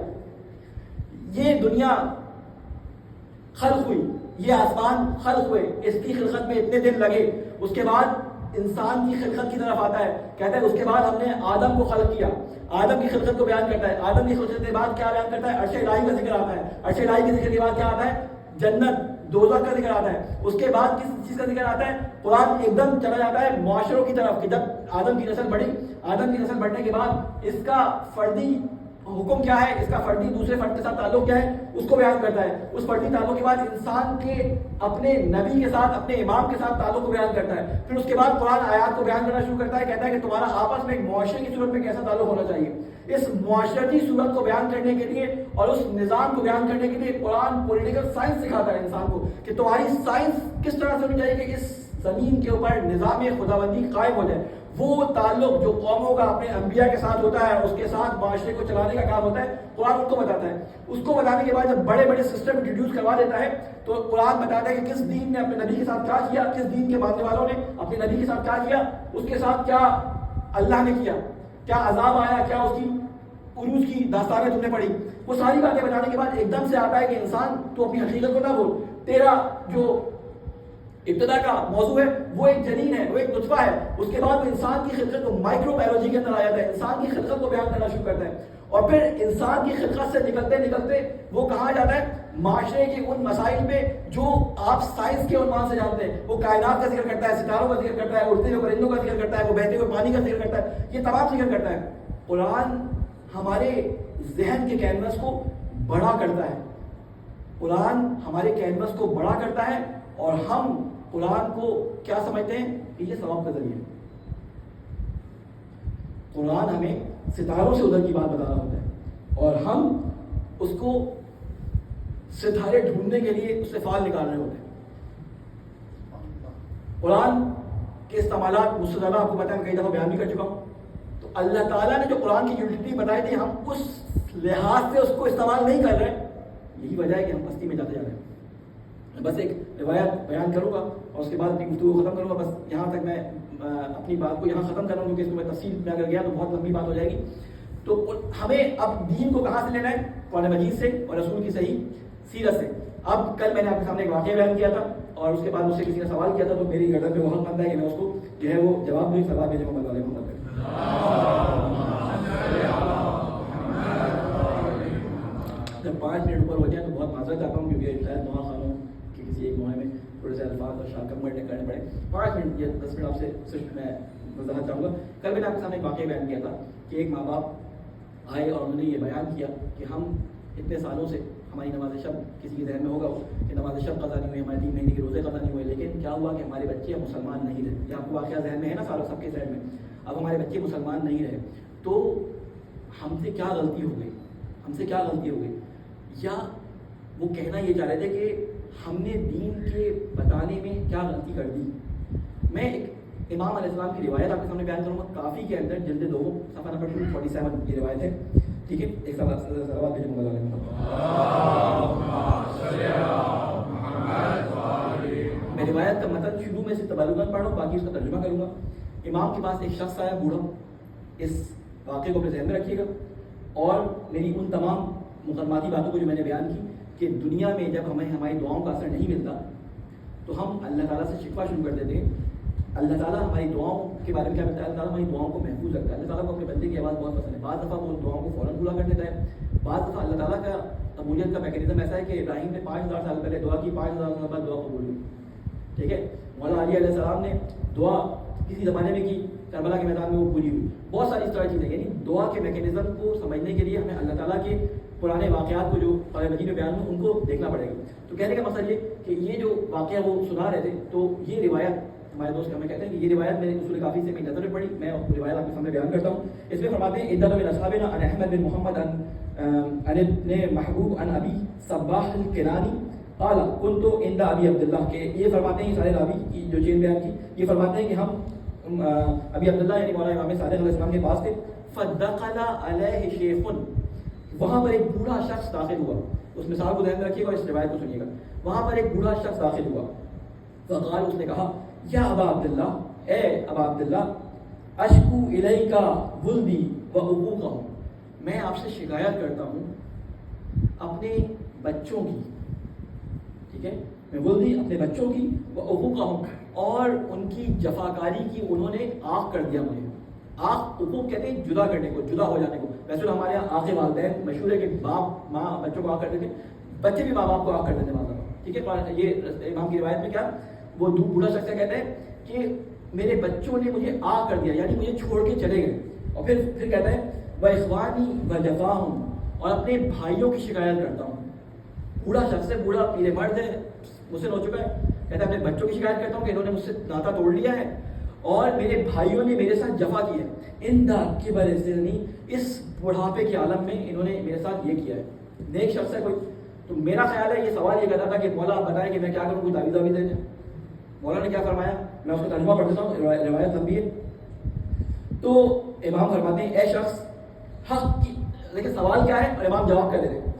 یہ دنیا خلق ہوئی, یہ آسمان خلق ہوئے, اس کی خلقت میں اتنے دن لگے. اس کے بعد انسان کی خلقت کی طرف آتا ہے, کہتا ہے اس کے بعد ہم نے آدم کو خلق کیا. آدم کی خلقت کو بیان کرتا ہے. آدم کی خلقت کے بعد کیا بیان کرتا ہے؟ عرش الہی کا ذکر آتا ہے. عرش الہی کے ذکر کے بعد کیا آتا ہے؟ جنت دوزخ کا ذکر آتا ہے. اس کے بعد کس چیز کا ذکر آتا ہے؟ قرآن ایک دم چلا جاتا ہے معاشروں کی طرف کہ جب آدم کی نسل بڑھی, آدم کی نسل بڑھنے کے بعد اس کا فردی حکم کیا ہے, اس کا فردی دوسرے فرد کے ساتھ تعلق کیا ہے, اس کو بیان کرتا ہے. اس فردی تعلق کے بعد انسان کے اپنے نبی کے ساتھ, اپنے امام کے ساتھ تعلق کو بیان کرتا ہے. پھر اس کے بعد قرآن آیات کو بیان کرنا شروع کرتا ہے, کہتا ہے کہ تمہارا آپس میں ایک معاشرے کی صورت میں کیسا تعلق ہونا چاہیے. اس معاشرتی صورت کو بیان کرنے کے لیے اور اس نظام کو بیان کرنے کے لیے قرآن پولیٹیکل سائنس سکھاتا ہے انسان کو کہ تمہاری سائنس کس طرح سے ہونی چاہیے کہ اس زمین کے اوپر نظام خداوندی قائم ہو جائے. وہ تعلق جو قوموں کا اپنے انبیاء کے ساتھ ہوتا ہے، اس کے ساتھ معاشرے کو چلانے کا کام ہوتا ہے، قرآن ان کو بتاتا ہے. اس کو بتانے کے بعد جب بڑے بڑے سسٹم انٹروڈیوس کروا دیتا ہے تو قرآن بتاتا ہے کہ کس دین نے اپنے نبی کے ساتھ کیا کیا، کس دین کے ماننے والوں نے اپنے نبی کے ساتھ کیا کیا، اس کے ساتھ کیا اللہ نے کیا، کیا عذاب آیا، کیا اس کی عروج کی داستانیں تم نے پڑھی. وہ ساری باتیں بتانے کے بعد ایک دم سے آتا ہے کہ انسان تو اپنی حقیقت کو نہ بھول، تیرا جو ابتدا کا موضوع ہے وہ ایک جنین ہے، وہ ایک نطفہ ہے. اس کے بعد وہ انسان کی خلقت کو مائکرو بایولوجی کے اندر آ جاتا ہے، انسان کی خلقت کو بیان کرنا شروع کرتا ہے. اور پھر انسان کی خلقت سے نکلتے نکلتے وہ کہاں جاتا ہے؟ معاشرے کے ان مسائل پہ جو آپ سائنس کے عنوان سے جانتے ہیں. وہ کائنات کا ذکر کرتا ہے، ستاروں کا ذکر کرتا ہے، اڑتے ہوئے پرندوں کا ذکر کرتا ہے، وہ بہتے ہوئے پانی کا ذکر کرتا ہے، یہ تمام ذکر کرتا ہے. قرآن ہمارے ذہن کے کینوس کو بڑا کرتا ہے، قرآن ہمارے کینوس کو بڑا کرتا ہے، اور ہم قرآن کو کیا سمجھتے ہیں کہ یہ ثواب کا ذریعہ ہے. قرآن ہمیں ستاروں سے ادھر کی بات بتا رہا ہوتا ہے اور ہم اس کو ستارے ڈھونڈنے کے لیے اس سے فال نکال رہے ہوتے ہیں. قرآن کے استعمالات مجھ سے زیادہ آپ کو پتہ ہے، میں کئی دفعہ بیان بھی کر چکا ہوں. تو اللہ تعالیٰ نے جو قرآن کی یوٹیلیٹی بتائی تھی، ہم اس لحاظ سے اس کو استعمال نہیں کر رہے. یہی وجہ ہے کہ ہم پستی میں جاتے جا رہے ہیں. بس ایک روایت بیان کروں گا اور اس کے بعد اپنی گفتگو ختم کروں گا. بس یہاں تک میں اپنی بات کو یہاں ختم کر رہا ہوں کیونکہ اس کو میں تفصیل میں اگر گیا تو بہت لمبی بات ہو جائے گی. تو ہمیں اب دین کو کہاں سے لینا ہے؟ قرآن مجید سے اور رسول کی صحیح سیرت سے. اب کل میں نے آپ کے سامنے ایک واقعہ بیان کیا تھا اور اس کے بعد مجھ سے کسی نے سوال کیا تھا، تو میری گردن پہ وہ حق بنتا ہے کہ میں اس کو جو ہے وہ جواب دوں. سوال بھیجے محمد علیہ محمد. جب 5 منٹ اوپر ہو جائے تو بہت معذرت چاہتا ہوں کیونکہ شاید نوا خانوں کی کسی ایک معاہے میں تھوڑے سے الفاظ اور شاہ کم کرنے پڑے. 5 منٹ یا 10 منٹ آپ سے صرف میں وضاحت چاہوں گا. کل میں نے آپ کے سامنے ایک واقعہ بیان کیا تھا کہ ایک ماں باپ آئے اور انہوں نے یہ بیان کیا کہ ہم اتنے سالوں سے ہماری نماز شب، کسی کے ذہن میں ہوگا کہ نماز شب قضا نہیں ہوئی، ہمارے 3 مہینے کے روزے قضا نہیں ہوئے، لیکن کیا ہوا کہ ہمارے بچے مسلمان نہیں رہے. یہ آپ کو واقعہ ذہن میں ہے نا، ساروں سب کے ذہن میں. اب ہمارے بچے مسلمان نہیں رہے تو ہم سے کیا غلطی ہو گئی، ہم سے کیا غلطی ہو گئی. یا وہ کہنا یہ چاہ رہے تھے کہ ہم نے دین کے بتانے میں کیا غلطی کر دی. میں ایک امام علیہ السلام کی روایت آپ کے سامنے بیان کروں گا. کافی کے اندر جلد 2 صفحہ نمبر 247 یہ روایت ہے. ٹھیک ہے، ایک سوال بھیجے محمد علیہ وسلم. میں روایت کا مطلب شروع میں سے تبالغاً پڑھوں، باقی اس کا ترجمہ کروں گا. امام کے پاس ایک شخص آیا بوڑھا. اس واقعے کو اپنے ذہن میں رکھیے گا اور میری ان تمام مقدماتی باتوں کو جو میں نے بیان کی کہ دنیا میں جب ہمیں ہماری دعاؤں کا اثر نہیں ملتا تو ہم اللہ تعالیٰ سے شکوہ شروع کر دیتے ہیں. اللہ تعالیٰ ہماری دعاؤں کے بارے میں کیا بتایا؟ اللہ تعالیٰ ہماری دعاؤں کو محفوظ رکھتا ہے. اللہ تعالیٰ کو اپنے بندے کی آواز بہت پسند ہے. بعض دفعہ وہ دعاؤں کو فوراً پورا کر دیتا ہے. بعض دفعہ اللہ تعالیٰ کا قبولیت کا میکینزم ایسا ہے کہ ابراہیم نے 5000 سال پہلے دعا کی، 5000 سال بعد دعا قبول ہوئی. ٹھیک ہے، مولانا علی علیہ السلام نے دعا کسی زمانے میں کی، کربلا کے میدان میں وہ پوری ہوئی. بہت ساری اس طرح چیزیں. یعنی دعا کے میکینزم کو سمجھنے کے لیے ہمیں اللہ تعالیٰ کے پرانے واقعات کو جو قرآن مجید میں بیان ہوں ان کو دیکھنا پڑے گا. تو کہنے کا مقصد یہ کہ یہ جو واقعہ وہ سنا رہے تھے تو یہ روایت ہمارے دوست ہمیں کہتے ہیں کہ یہ روایت میرے اصول کافی سے میری نظر میں پڑی. میں روایت آپ کے سامنے بیان کرتا ہوں. اس میں فرماتے ہیں عدت من اصحابنا عن احمد بن محمد عن ابن محبوب عن ابی صباح الکنانی قال كنت عند ابی عبداللہ. کہ یہ فرماتے ہیں سارے راوی کی جو چین بیان کی، یہ فرماتے ہیں کہ ہم ابی عبداللہ یعنی مولانا امام صادق علیہ السلام کے پاس تھے. فدخل علیہ شیخ، وہاں پر ایک بوڑھا شخص داخل ہوا. اس مثال کو ذہن میں رکھیے گا، اس روایت کو سنیے گا. وہاں پر ایک بوڑھا شخص داخل ہوا. فقال، اس نے کہا یا ابا عبداللہ، اے ابا عبداللہ، اشکو الیکا ولدی و عقوقہم، میں آپ سے شکایت کرتا ہوں اپنے بچوں کی. ٹھیک ہے، میں ولدی اپنے بچوں کی، و عقوقہم اور ان کی جفاکاری کی انہوں نے آنکھ کر دیا مجھے. آنکھ عقوق کہتے ہیں جدا کرنے کو، جدا ہو جانے کو. ویسے ہمارے یہاں آنکھ والدین مشہور ہے کہ باپ ماں بچوں کو آنکھ کر دیتے، بچے بھی ماں باپ کو آنکھ کر دیتے ماں باپ. ٹھیک ہے، یہ امام کی روایت میں کیا وہ بوڑھا شخص کہتا ہے کہ میرے بچوں نے مجھے آنکھ کر دیا، یعنی مجھے چھوڑ کے چلے گئے. اور پھر کہتا ہے وَإِخْوَانِي وَجَفَاهُمْ، اور اپنے بھائیوں کی شکایت کرتا ہوں. بوڑھا شخص ہے، بوڑھا پیرے مرد ہے، مسن ہو چکا ہے. کہتا ہے اپنے بچوں کی شکایت کرتا ہوں کہ انہوں نے مجھ سے ناطا توڑ لیا ہے اور میرے بھائیوں نے میرے ساتھ جفا کی ہے. اندہ کبر سنی، اس بڑھاپے کے عالم میں انہوں نے میرے ساتھ یہ کیا ہے. نیک شخص ہے کوئی. تو میرا خیال ہے یہ سوال یہ کرتا تھا کہ مولا بتائیں کہ میں کیا کروں، کوئی تعویذ دے دیں. مولا نے کیا فرمایا، میں اس کا ترجمہ پڑھ دیتا ہوں، روایت لمبی ہے. تو امام فرماتے ہیں اے شخص حق کی، لیکن سوال کیا ہے اور امام جواب کر دیتے ہیں.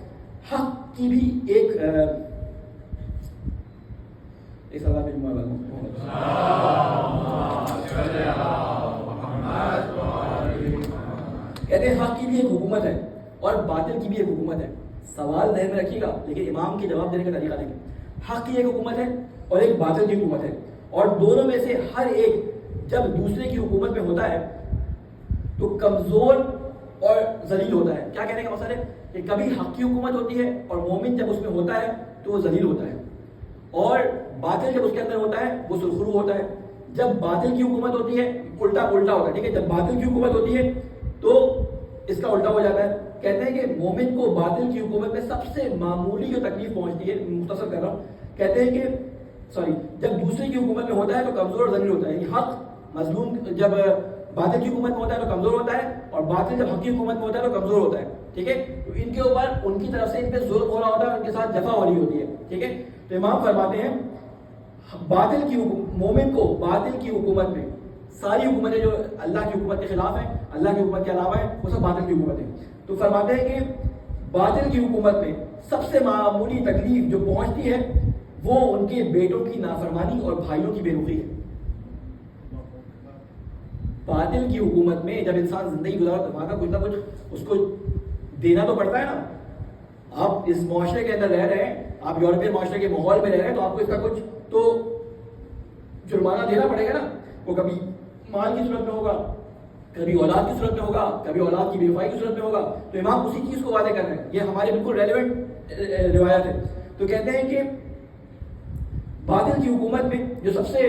حق کی بھی ایک سوال کہتے ہیں حق کی بھی ایک حکومت ہے اور باطل کی بھی ایک حکومت ہے. سوال ذہن میں رکھیے گا لیکن امام کے جواب دینے کا طریقہ دیکھیں. حق کی ایک حکومت ہے اور ایک باطل کی حکومت ہے، اور دونوں میں سے ہر ایک جب دوسرے کی حکومت میں ہوتا ہے تو کمزور اور ذلیل ہوتا ہے. کیا کہنے کا مقصد ہے کہ کبھی حق کی حکومت ہوتی ہے اور مومن جب اس میں ہوتا ہے تو وہ ذلیل ہوتا ہے، اور باطل جب اس کے اندر ہوتا ہے وہ سرخرو ہوتا ہے. جب باطل کی حکومت ہوتی ہے الٹا ہوتا ہے، ٹھیک ہے، جب باطل کی حکومت ہوتی ہے تو اس کا الٹا ہو جاتا ہے. کہتے ہیں کہ مومن کو باطل کی حکومت میں سب سے معمولی جو تکلیف پہنچتی ہے، مختصر کر رہا ہوں، کہتے ہیں کہ جب دوسرے کی حکومت میں ہوتا ہے تو کمزور اور ذلیل ہوتا ہے. یعنی حق مظلوم جب باطل کی حکومت میں ہوتا ہے تو کمزور ہوتا ہے، اور باطل جب حق کی حکومت میں ہوتا ہے تو کمزور ہوتا ہے. ٹھیک ہے، تو ان کے اوپر ان کی طرف سے ان پہ ظلم ہو رہا ہوتا ہے، ان کے ساتھ جفا ہو رہی ہوتی ہے. ٹھیک ہے، تو امام فرماتے ہیں باطل کی مومن کو باطل کی حکومت میں ساری حکومتیں جو اللہ کی حکومت کے خلاف ہیں، اللہ کی حکومت کے علاوہ ہیں، وہ سب باطل کی حکومت ہیں. تو فرماتے ہیں کہ باطل کی حکومت میں سب سے معمولی تکلیف جو پہنچتی ہے وہ ان کے بیٹوں کی نافرمانی اور بھائیوں کی بے رخی ہے. باطل کی حکومت میں جب انسان زندگی گزارا تو وہاں کا کچھ نہ کچھ اس کو دینا تو پڑتا ہے نا. آپ اس معاشرے کے اندر رہ رہے ہیں، آپ یورپین معاشرے کے ماحول میں رہ رہے ہیں، تو آپ کو اس کا کچھ تو جرمانہ دینا پڑے گا نا. وہ کبھی مال کی صورت میں ہوگا، کبھی اولاد کی صورت میں ہوگا، کبھی اولاد کی بے وفائی کی صورت میں ہوگا. تو امام اسی چیز کو وعدے کر رہے ہیں، یہ ہمارے بالکل ریلیونٹ روایت ہے. تو کہتے ہیں کہ باطل کی حکومت میں جو سب سے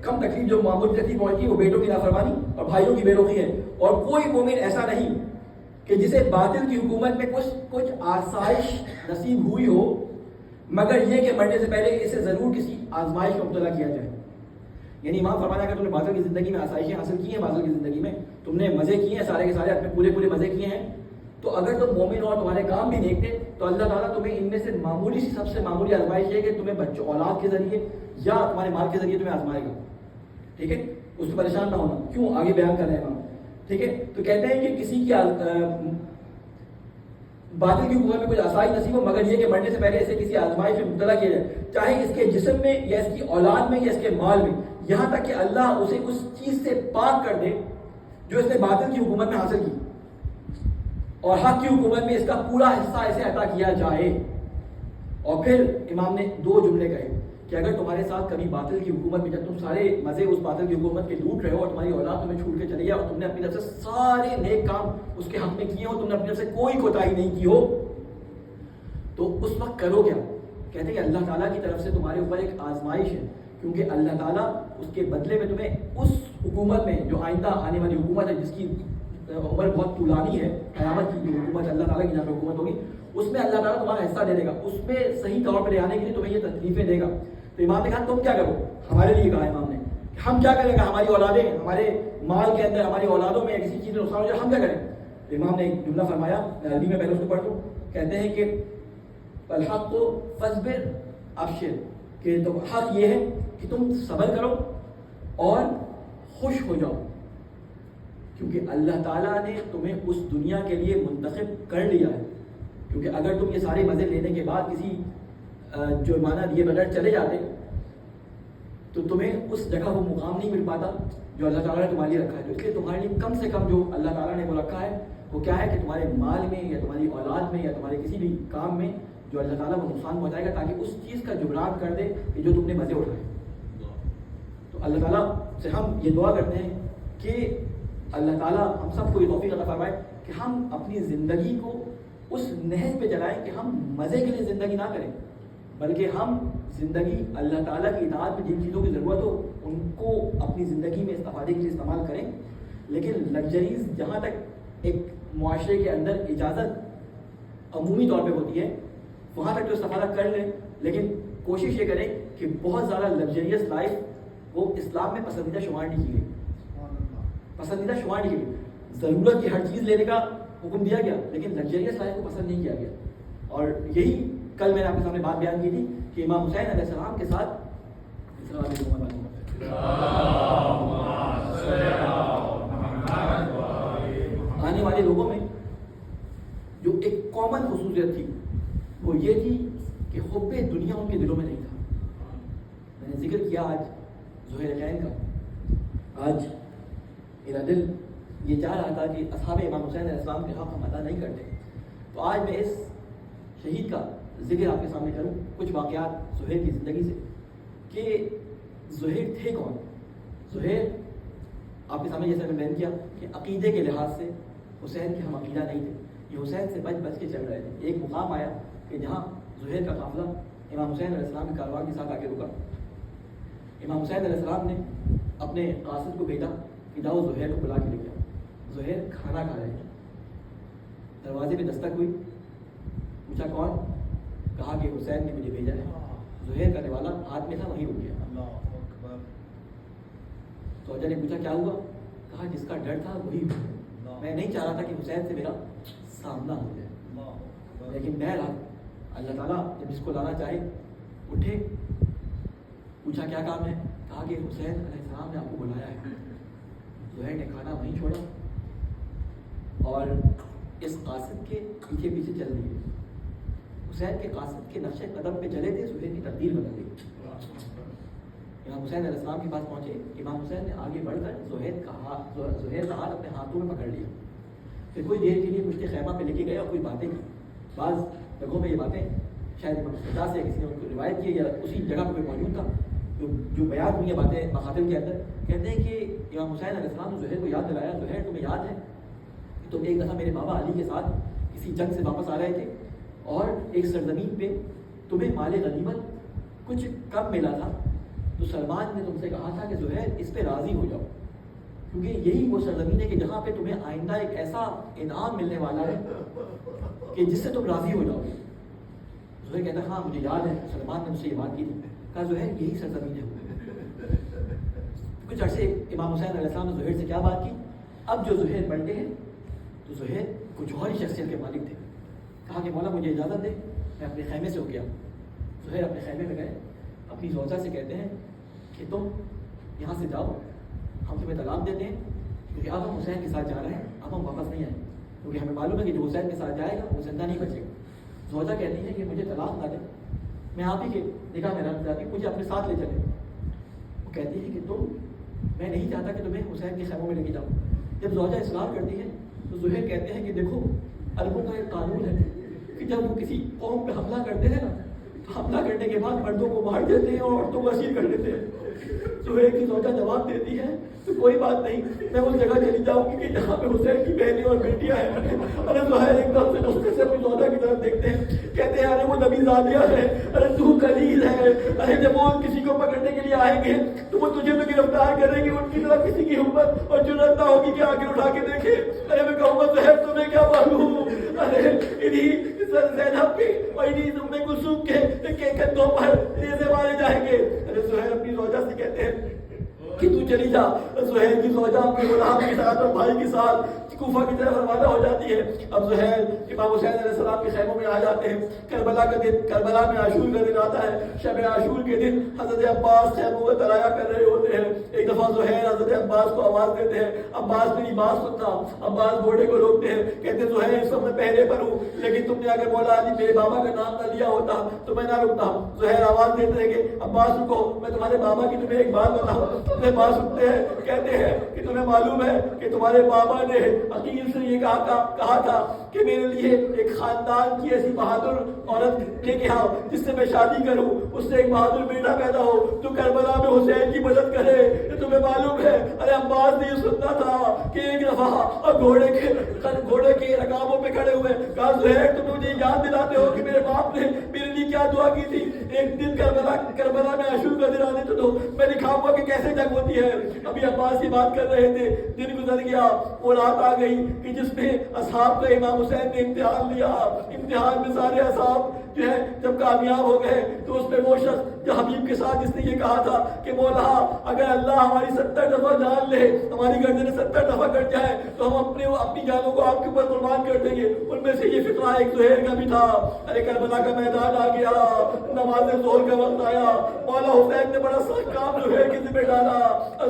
کم تکلیف جو معمولی تکلیف پہنچتی ہے وہ بیٹوں کی نافرمانی اور بھائیوں کی بے رخی ہے. اور کوئی مومن ایسا نہیں کہ جسے باطل کی حکومت میں کچھ آسائش نصیب ہوئی ہو مگر یہ کہ مرنے سے پہلے اسے ضرور کسی آزمائش میں مبتلا کیا جائے. یعنی امام فرمانا کہ تم نے باطل کی زندگی میں آسائشیں حاصل کی ہیں، باطل کی زندگی میں تم نے مزے کیے ہیں، سارے کے سارے اپنے پورے مزے کیے ہیں، تو اگر تم مومن اور تمہارے کام بھی نیک تھے تو اللہ تعالیٰ تمہیں ان میں سے معمولی سی سب سے معمولی آزمائش ہے کہ تمہیں بچوں اولاد کے ذریعے یا تمہارے مال کے ذریعے تمہیں آزمائے گا. ٹھیک ہے، اس سے پریشان نہ ہونا. کیوں آگے بیان کر رہے ہیں ہم. ٹھیک ہے، تو کہتے ہیں کہ کسی کی باطل کی حکومت میں کچھ آسائش نصیب ہو مگر یہ کہ مرنے سے پہلے اسے کسی آزمائش میں مبتلا کیا جائے، چاہے اس کے جسم میں یا اس کی اولاد میں یا اس کے مال میں، یہاں تک کہ اللہ اسے اس چیز سے پاک کر دے جو اس نے باطل کی حکومت میں حاصل کی، اور حق کی حکومت میں اس کا پورا حصہ اسے عطا کیا جائے. اور پھر امام نے دو جملے کہے کہ اگر تمہارے ساتھ کبھی باطل کی حکومت میں جب تم سارے مزے اس باطل کی حکومت کے لوٹ رہے ہو اور تمہاری اولاد تمہیں چھوڑ کے چلی جائے اور تم نے اپنی طرف سے سارے نیک کام اس کے حق میں کیے ہو، تم نے اپنی طرف سے کوئی کوتاہی نہیں کی ہو، تو اس وقت کرو کیا؟ کہتے ہیں کہ اللہ تعالیٰ کی طرف سے تمہارے اوپر ایک آزمائش ہے، کیونکہ اللہ تعالیٰ اس کے بدلے میں تمہیں اس حکومت میں جو آئندہ آنے والی حکومت ہے جس کی عمر بہت طولانی ہے، قیامت کی جو حکومت اللہ تعالیٰ کی جہاں پہ حکومت ہوگی، اس میں اللہ تعالیٰ تمہارا حصہ دے دے گا، اس میں صحیح طور پہ لے آنے کے لیے تمہیں یہ تکلیفیں دے گا. تو امام نے کہا تم کیا کرو؟ ہمارے لیے کہا امام نے ہم کیا کریں گا؟ ہماری اولادیں ہمارے مال کے اندر ہماری اولادوں میں کسی چیز میں نقصان ہو جائے ہم کیا کریں؟ تو امام نے ایک جملہ فرمایا، عربی میں پہلے اس کو پڑھ دوں. کہتے ہیں کہ الحق کو فصبر ابشر، کہ تو حق یہ ہے کہ تم صبر کرو اور خوش ہو جاؤ، کیونکہ اللہ تعالیٰ نے تمہیں اس دنیا کے لیے منتخب کر لیا ہے. کیونکہ اگر تم یہ سارے مزے لینے کے بعد کسی جرمانہ دیے بغیر چلے جاتے تو تمہیں اس جگہ وہ مقام نہیں مل پاتا جو اللہ تعالیٰ نے تمہارے لیے رکھا ہے. تو اس لیے تمہارے لیے کم سے کم جو اللہ تعالیٰ نے وہ رکھا ہے وہ کیا ہے کہ تمہارے مال میں یا تمہاری اولاد میں یا تمہارے کسی بھی کام میں جو اللہ تعالیٰ وہ نقصان پہنچائے گا تاکہ اس چیز کا جبران کر دے کہ جو تم نے مزے اٹھائے. تو اللہ تعالیٰ سے ہم یہ دعا کرتے ہیں کہ اللہ تعالیٰ ہم سب کو یہ توفیق عطا فرمائے کہ ہم اپنی زندگی کو اس نہج پہ چلائیں کہ ہم مزے کے لیے زندگی نہ کریں، بلکہ ہم زندگی اللہ تعالیٰ کی اطاعت میں جن چیزوں کی ضرورت ہو ان کو اپنی زندگی میں استفادے کے لیے استعمال کریں. لیکن لگژریز جہاں تک ایک معاشرے کے اندر اجازت عمومی طور پہ ہوتی ہے وہاں تک تو استفادہ کر لیں، لیکن کوشش یہ کریں کہ بہت زیادہ لگژریس لائف وہ اسلام میں پسندیدہ شمار نہیں کی گئی. پسندیدہ شمار نہیں کی گئی. ضرورت کی ہر چیز لینے کا حکم دیا گیا لیکن لگژریس لائف کو پسند نہیں کیا گیا. اور یہی کل میں نے آپ کے سامنے بات بیان کی تھی کہ امام حسین علیہ السلام کے ساتھ آنے والے لوگوں میں جو ایک کامن خصوصیت تھی وہ یہ تھی کہ حب دنیا ان کے دلوں میں نہیں تھا. میں نے ذکر کیا آج زہیر خین کا. آج میرا دل یہ چاہ رہا تھا کہ اصحاب امام حسین علیہ السلام کے حق ہم ادا نہیں کرتے. تو آج میں اس شہید کا ذکر آپ کے سامنے کروں کچھ واقعات زہیر کی زندگی سے کہ زہیر تھے کون. زہیر آپ کے سامنے جیسے میں بیان کیا کہ عقیدے کے لحاظ سے حسین کے ہم عقیدہ نہیں تھے. یہ حسین سے بچ بچ کے چل رہے تھے. ایک مقام آیا کہ جہاں زہیر کا قافلہ امام حسین علیہ السلام کے کاروان کے ساتھ آ کے رکا. امام حسین علیہ السلام نے اپنے قاصد کو بھیجا کہ جاؤ زہیر کو بلا کے لے گیا. زہیر کھانا کھا رہے ہیں. دروازے پہ دستک ہوئی. پوچھا کون؟ کہا کہ حسین نے مجھے بھیجا ہے. زہیر کا نوالا ہاتھ میں تھا وہیں رک گیا. سوجا نے پوچھا کیا ہوا؟ کہا جس کا ڈر تھا وہی ہوا. میں نہیں چاہ رہا تھا کہ حسین سے میرا سامنا ہو جائے لیکن بہرحال اللہ تعالیٰ جب اس کو لانا چاہے. اٹھے. پوچھا کیا کام ہے؟ کہا کہ حسین علیہ السلام نے آپ کو بلایا ہے. زہیر نے کھانا وہیں چھوڑا اور اس قاصد کے پیچھے پیچھے چل دیے. حسین کے قاصد کے نقش قدم پہ چلے تھے. زہیر کی تقدیر بدل گئی. امام حسین علیہ السلام کے پاس پہنچے. امام حسین نے آگے بڑھ کر زہیر کا ہاتھ اپنے ہاتھوں میں پکڑ لیا. پھر کوئی دیر کے لیے مجھے خیمہ پہ لے کے گئے اور کوئی باتیں کی. بعض جگہوں میں یہ باتیں شاید امام خدا سے کسی نے ان کو روایت کی یا اسی جگہ پہ کوئی موجود تھا جو بیان ہوئی ہیں باتیں مخاطب کے اندر. کہتے ہیں کہ امام حسین علیہ السلام نے زہیر کو یاد دلایا. زہیر تمہیں یاد ہے تم ایک دفعہ میرے بابا علی کے ساتھ کسی جنگ سے واپس آ رہے تھے اور ایک سرزمین پہ تمہیں مال غنیمت کچھ کم ملا تھا تو سلمان نے تم سے کہا تھا کہ زہیر اس پہ راضی ہو جاؤ کیونکہ یہی وہ سرزمین ہے کہ جہاں پہ تمہیں آئندہ ایک ایسا انعام ملنے والا ہے کہ جس سے تم راضی ہو جاؤ گے. زہیر کہتا ہاں مجھے یاد ہے سلمان نے مجھ سے یہ بات کی تھی. کہا زہیر یہی سرزمین ہے. کچھ عرصے امام حسین علیہ السلام نے زہیر سے کیا بات کی. اب جو زہیر بنتے ہیں تو زہیر کچھ اور ہی شخصیت کے مالک تھے. کہا کہ مولا مجھے اجازت دے میں اپنے خیمے سے ہو گیا. زہیر اپنے خیمے میں گئے. اپنی زوجہ سے کہتے ہیں کہ تم یہاں سے جاؤ ہم تمہیں طلاق دیتے ہیں کیونکہ اب ہم حسین کے ساتھ جا رہے ہیں. اب ہم واپس نہیں آئیں کیونکہ ہمیں معلوم ہے کہ جو حسین کے ساتھ جائے گا وہ زندہ نہیں بچے گا. زوجہ کہتی ہے کہ مجھے طلاق نہ دیں میں آپ ہی کے نکاح میں رہنا چاہتی ہوں مجھے اپنے ساتھ لے چلیں. وہ کہتی ہے کہ تم میں نہیں چاہتا کہ تمہیں حسین کے خیموں میں لے کے جاؤں. جب زوجہ اصرار کرتی ہے تو زہیر کہتے ہیں کہ دیکھو عربوں کا ایک قانون ہے کہ جب وہ کسی قوم پہ حملہ کرتے ہیں نا تو حملہ کرنے کے بعد مردوں کو مار دیتے ہیں اور عورتوں کو اسیر کر دیتے ہیں. زہیر کی زوجہ جواب دیتی ہے تو کوئی بات نہیں میں اس جگہ چلی جاؤں گی کہ جہاں پہ حسین کی بہنیں اور بیٹیاں ہیں. ارے زہیر ایک دم سے نسخے سے اپنی زوجہ کی طرف دیکھتے ہیں. کہتے ہیں ارے وہ نبی زادیہ ہے. ارے تو قلیل ہے. ارے جب وہ کسی کو پکڑنے کے لیے آئیں گے تو وہ تجھے تو گرفتار کریں گے. ان کی طرف کسی کی ہمت اور جرأت نہ ہوگی کہ آگے اٹھا کے دیکھے. ارے میں کہوں گا زہیر تمہیں کیا معلوم. ارے انہی زینب کے اور انہی ام کلثوم کے کندھوں پر نیزے مارے جائیں گے. ارے زہیر اپنی زوجہ سے کہتے ہیں کہ تو چلی جا. زہیر کی زوجہ اپنے غلام کے ساتھ اور بھائی کے ساتھ کوفہ کی طرف روانہ ہو جاتی ہے. اب زہیر امام حسین علیہ السلام کے خیموں میں آ جاتے ہیں. کربلا کا دن کربلا میں عاشور کا دن آتا ہے. شب عاشور کے دن حضرت عباس خیموں میں ترایا کر رہے ہوتے ہیں. ایک دفعہ زہیر حضرت عباس کو آواز دیتے ہیں عباس میری بات سننا. عباس گھوڑے کو روکتے ہیں. کہتے ہیں زہیر اس وقت میں پہرے پر ہوں لیکن تم نے اگر مولا علی میرے بابا کا نام نہ لیا ہوتا تو میں نہ رکتا. زہیر آواز دیتے ہیں کہ عباس رکو میں تمہارے بابا کی تمہیں ایک بات بتاؤں. تمہیں بات سنتے ہیں. کہتے ہیں کہ تمہیں معلوم ہے کہ تمہارے بابا نے عقیل سے یہ کہا تھا کہ میرے لیے ایک خاندان کی ایسی بہادر عورت لے کے آؤ جس سے میں شادی کروں اس سے ایک بہادر بیٹا پیدا ہو تو کربلا میں حسین کی مدد کرے. تمہیں معلوم ہے ارے عباس نے یہ سننا تھا کہ ایک دفعہ گھوڑے کے رکابوں پہ کھڑے ہوئے کہا زہیر تم مجھے یاد دلاتے ہو کہ میرے باپ نے میرے لیے کیا دعا کی تھی. ایک دن کربلا میں عاشور کا دن آنے تو میں دکھاؤں گا کہ کیسے جنگ ہوتی ہے. ابھی عباس کی بات کر رہے تھے. دن گزر گیا. وہ رات آ گئی کہ جس میں اصحاب کا امام حسین نے امتحان لیا. امتحان میں سارے اصحاب جو ہے جب کامیاب ہو گئے تو اس میں وہ شخص جو حبیب کے ساتھ جس نے یہ کہا تھا کہ مولا اگر اللہ ہماری 70 دفعہ جان لے، ہماری گردنیں 70 دفعہ کٹ جائے تو ہم اپنی جانوں کو آپ کے اوپر قربان کر دیں گے. ان میں سے یہ فطرہ ایک زہیر کا بھی تھا. ارے کربلا کا میدان آ گیا، نماز ظہر کا وقت آیا، مولا حسین نے بڑا سخت کام زہیر کے ذمہ ڈالا.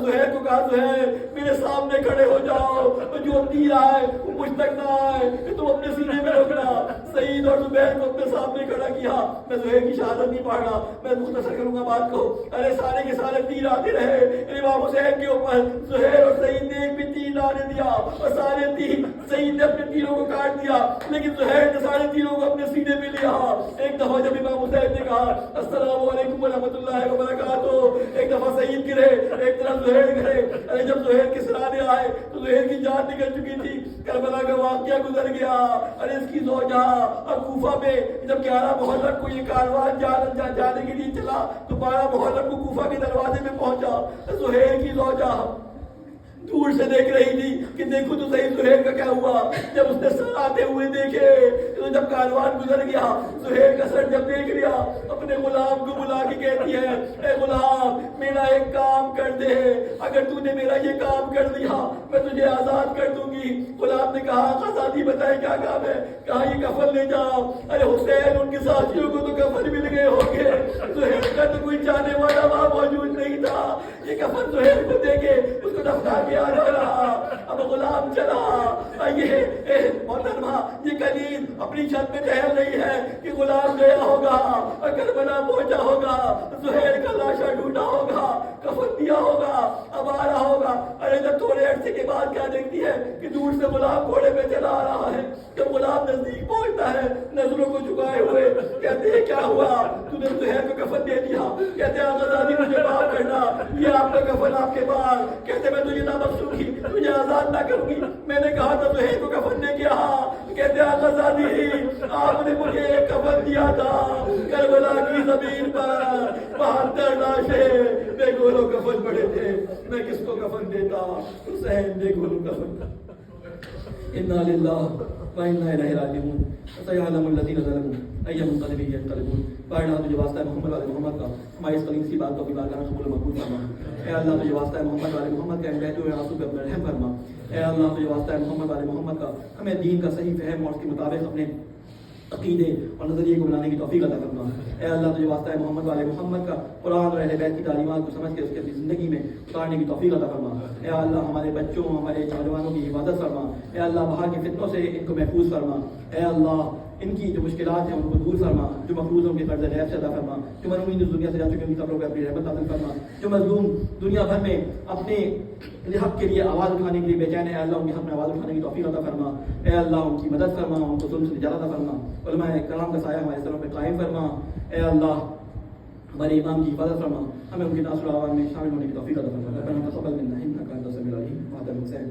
زہیر کو کہا زہیر میرے سامنے کھڑے ہو جاؤ، جو تیر آئے وہ مجھ تک نہ آئے، کہ تم اپنے سینے میں رکھنا. سعید اور زبیر کو اپنے سامنے کھڑا کیا. میں زہیر کی شہادت نہیں پڑھ رہا، میں مختصر کروں گا بات کو. ارے سارے کے سارے تیر آتے رہے امام حسین کے اوپر. زہیر اور سعید نے ایک بھی تیر آنے دیا اور سارے تیر سعید نے اپنے تیروں کو کاٹ دیا، لیکن زہیر نے سارے تیروں کو اپنے سینے میں لیا. ایک دفعہ جب امام حسین نے کہا السلام علیکم ورحمۃ اللہ وبرکاتہ، ایک دفعہ سعید گرے، ایک طرف زہیر گرے. ارے جب زہیر کے سرانے آئے تو زہیر کی جان نکل چکی تھی. کربلا کا واقعہ گزر گیا. ارے اس کی زوجہ اور کوفہ میں جب 11 محرم کو یہ کاروان جانے کے لیے چلا تو 12 محرم کو کوفہ کے دروازے میں پہنچا. زہیر کی زوجہ دور سے دیکھ رہی تھی کہ دیکھو تو صحیح زہیر کا کیا ہوا. جب اس نے سر آتے ہوئے دیکھے تو جب کاروان گزر گیا، زہیر کا سر جب دیکھ لیا اپنے غلام کو بلا کے کہتی ہے اے غلام میرا ایک کام کر دے، اگر تو نے میرا یہ کام کر دیا میں تجھے آزاد کر دوں گی. غلام نے کہا آزادی بتائے کیا کام ہے؟ کہا یہ کفن لے جاؤ. ارے حسین ان کے ساتھیوں کو تو کفن مل گئے ہوں گے، زہیر کا تو کوئی جانے والا وہاں موجود نہیں تھا. یہ کفن زہیر کو دے کے اس کو دفنا کے آ رہا. اب غلام چلا، یہ محترمہ یہ کلید اپنی چھت پہ ٹہل رہی ہے کہ غلام گیا ہوگا، کربلا پہنچا ہوگا، زہیر کا لاشا ڈھونڈا ہوگا، کفن دیا ہوگا، اب آ رہا ہوگا. ارے جب تھوڑے عرصے کے بعد کیا دیکھتی ہے کہ دور سے غلام گھوڑے پہ چلا آ رہا ہے. جب غلام نزدیک پہنچتا ہے نظروں کو جھکائے ہوئے کہتے ہیں کیا ہوا؟ تو نے زہیر کو کفن دے دیا. کہتے ہیں آزادی مجھے معاف کرنا، یہ آپ کا کفن آپ کے پاس. کہتے میں تجھے نہ بخشوں گی، تجھے آزاد نہ کروں گی. میں نے کہا تھا زہیر کو کفن دے کے آ. کہتے ہیں آزادی آپ نے مجھے ایک کفن دیا تھا کربلا کی زمین پر 72 لاشیں بے گولو کفن پڑے تھے، میں کس کو کفن دیتا؟ حسین بے گولو کفن. انا للہ وإنا إليه راجعون. سيعلم الذين ظلموا أي منقلب ينقلبون. پڑھ رہا تجھے واسطہ ہے محمد والے محمد کا ہماری اس قدیم سی بات کو بھی بارگاہ میں قبول و مقبول فرما. اے اللہ تجھے واسطہ ہے محمد والے محمد کا بہتے ہوئے آنسو پہ اپنا رحم فرما. اے اللہ تجھے واسطہ ہے محمد والے محمد کا ہمیں دین کا صحیح فہم اور اس کے مطابق اپنے عقیدے اور نظریے کو بنانے کی توفیق عطا فرما. اے اللہ تجھے واسطہ ہے محمد والے محمد کا قرآن اور اہل بیت کی تعلیمات کو سمجھ کے اس کے اپنی زندگی میں اتارنے کی توفیق عطا فرما. اے اللہ ہمارے بچوں ہمارے نوجوانوں کی حفاظت فرما. اے اللہ باہر کے فتنوں سے ان کو محفوظ فرما. اے اللہ ان کی جو مشکلات ہیں ان کو دور فرما. جو مفروض ان کے قرض ریب سے عطا فرما. جو مرحومین اس دنیا سے جا چکے ان کی قبروں پہ اپنی رحمت نازل فرما. جو مظلوم دنیا بھر میں اپنے حق کے لیے آواز اٹھانے کے لیے بے چین ہے، اے اللہ ان کے حق میں آواز اٹھانے کی توفیق عطا فرما. اے اللہ ان کی مدد فرما، ان کو ظلم سے نجات عطا فرما. علماء کرام کا سایہ ہمارے سروں پہ قائم فرما. اے اللہ ہمارے امام کی حفاظت فرما، ہمیں ان کے ناصر العوام میں شامل ہونے کی توفیق عطا فرما. ربنا تقبل منا انك انت السميع العليم وعد الحسين.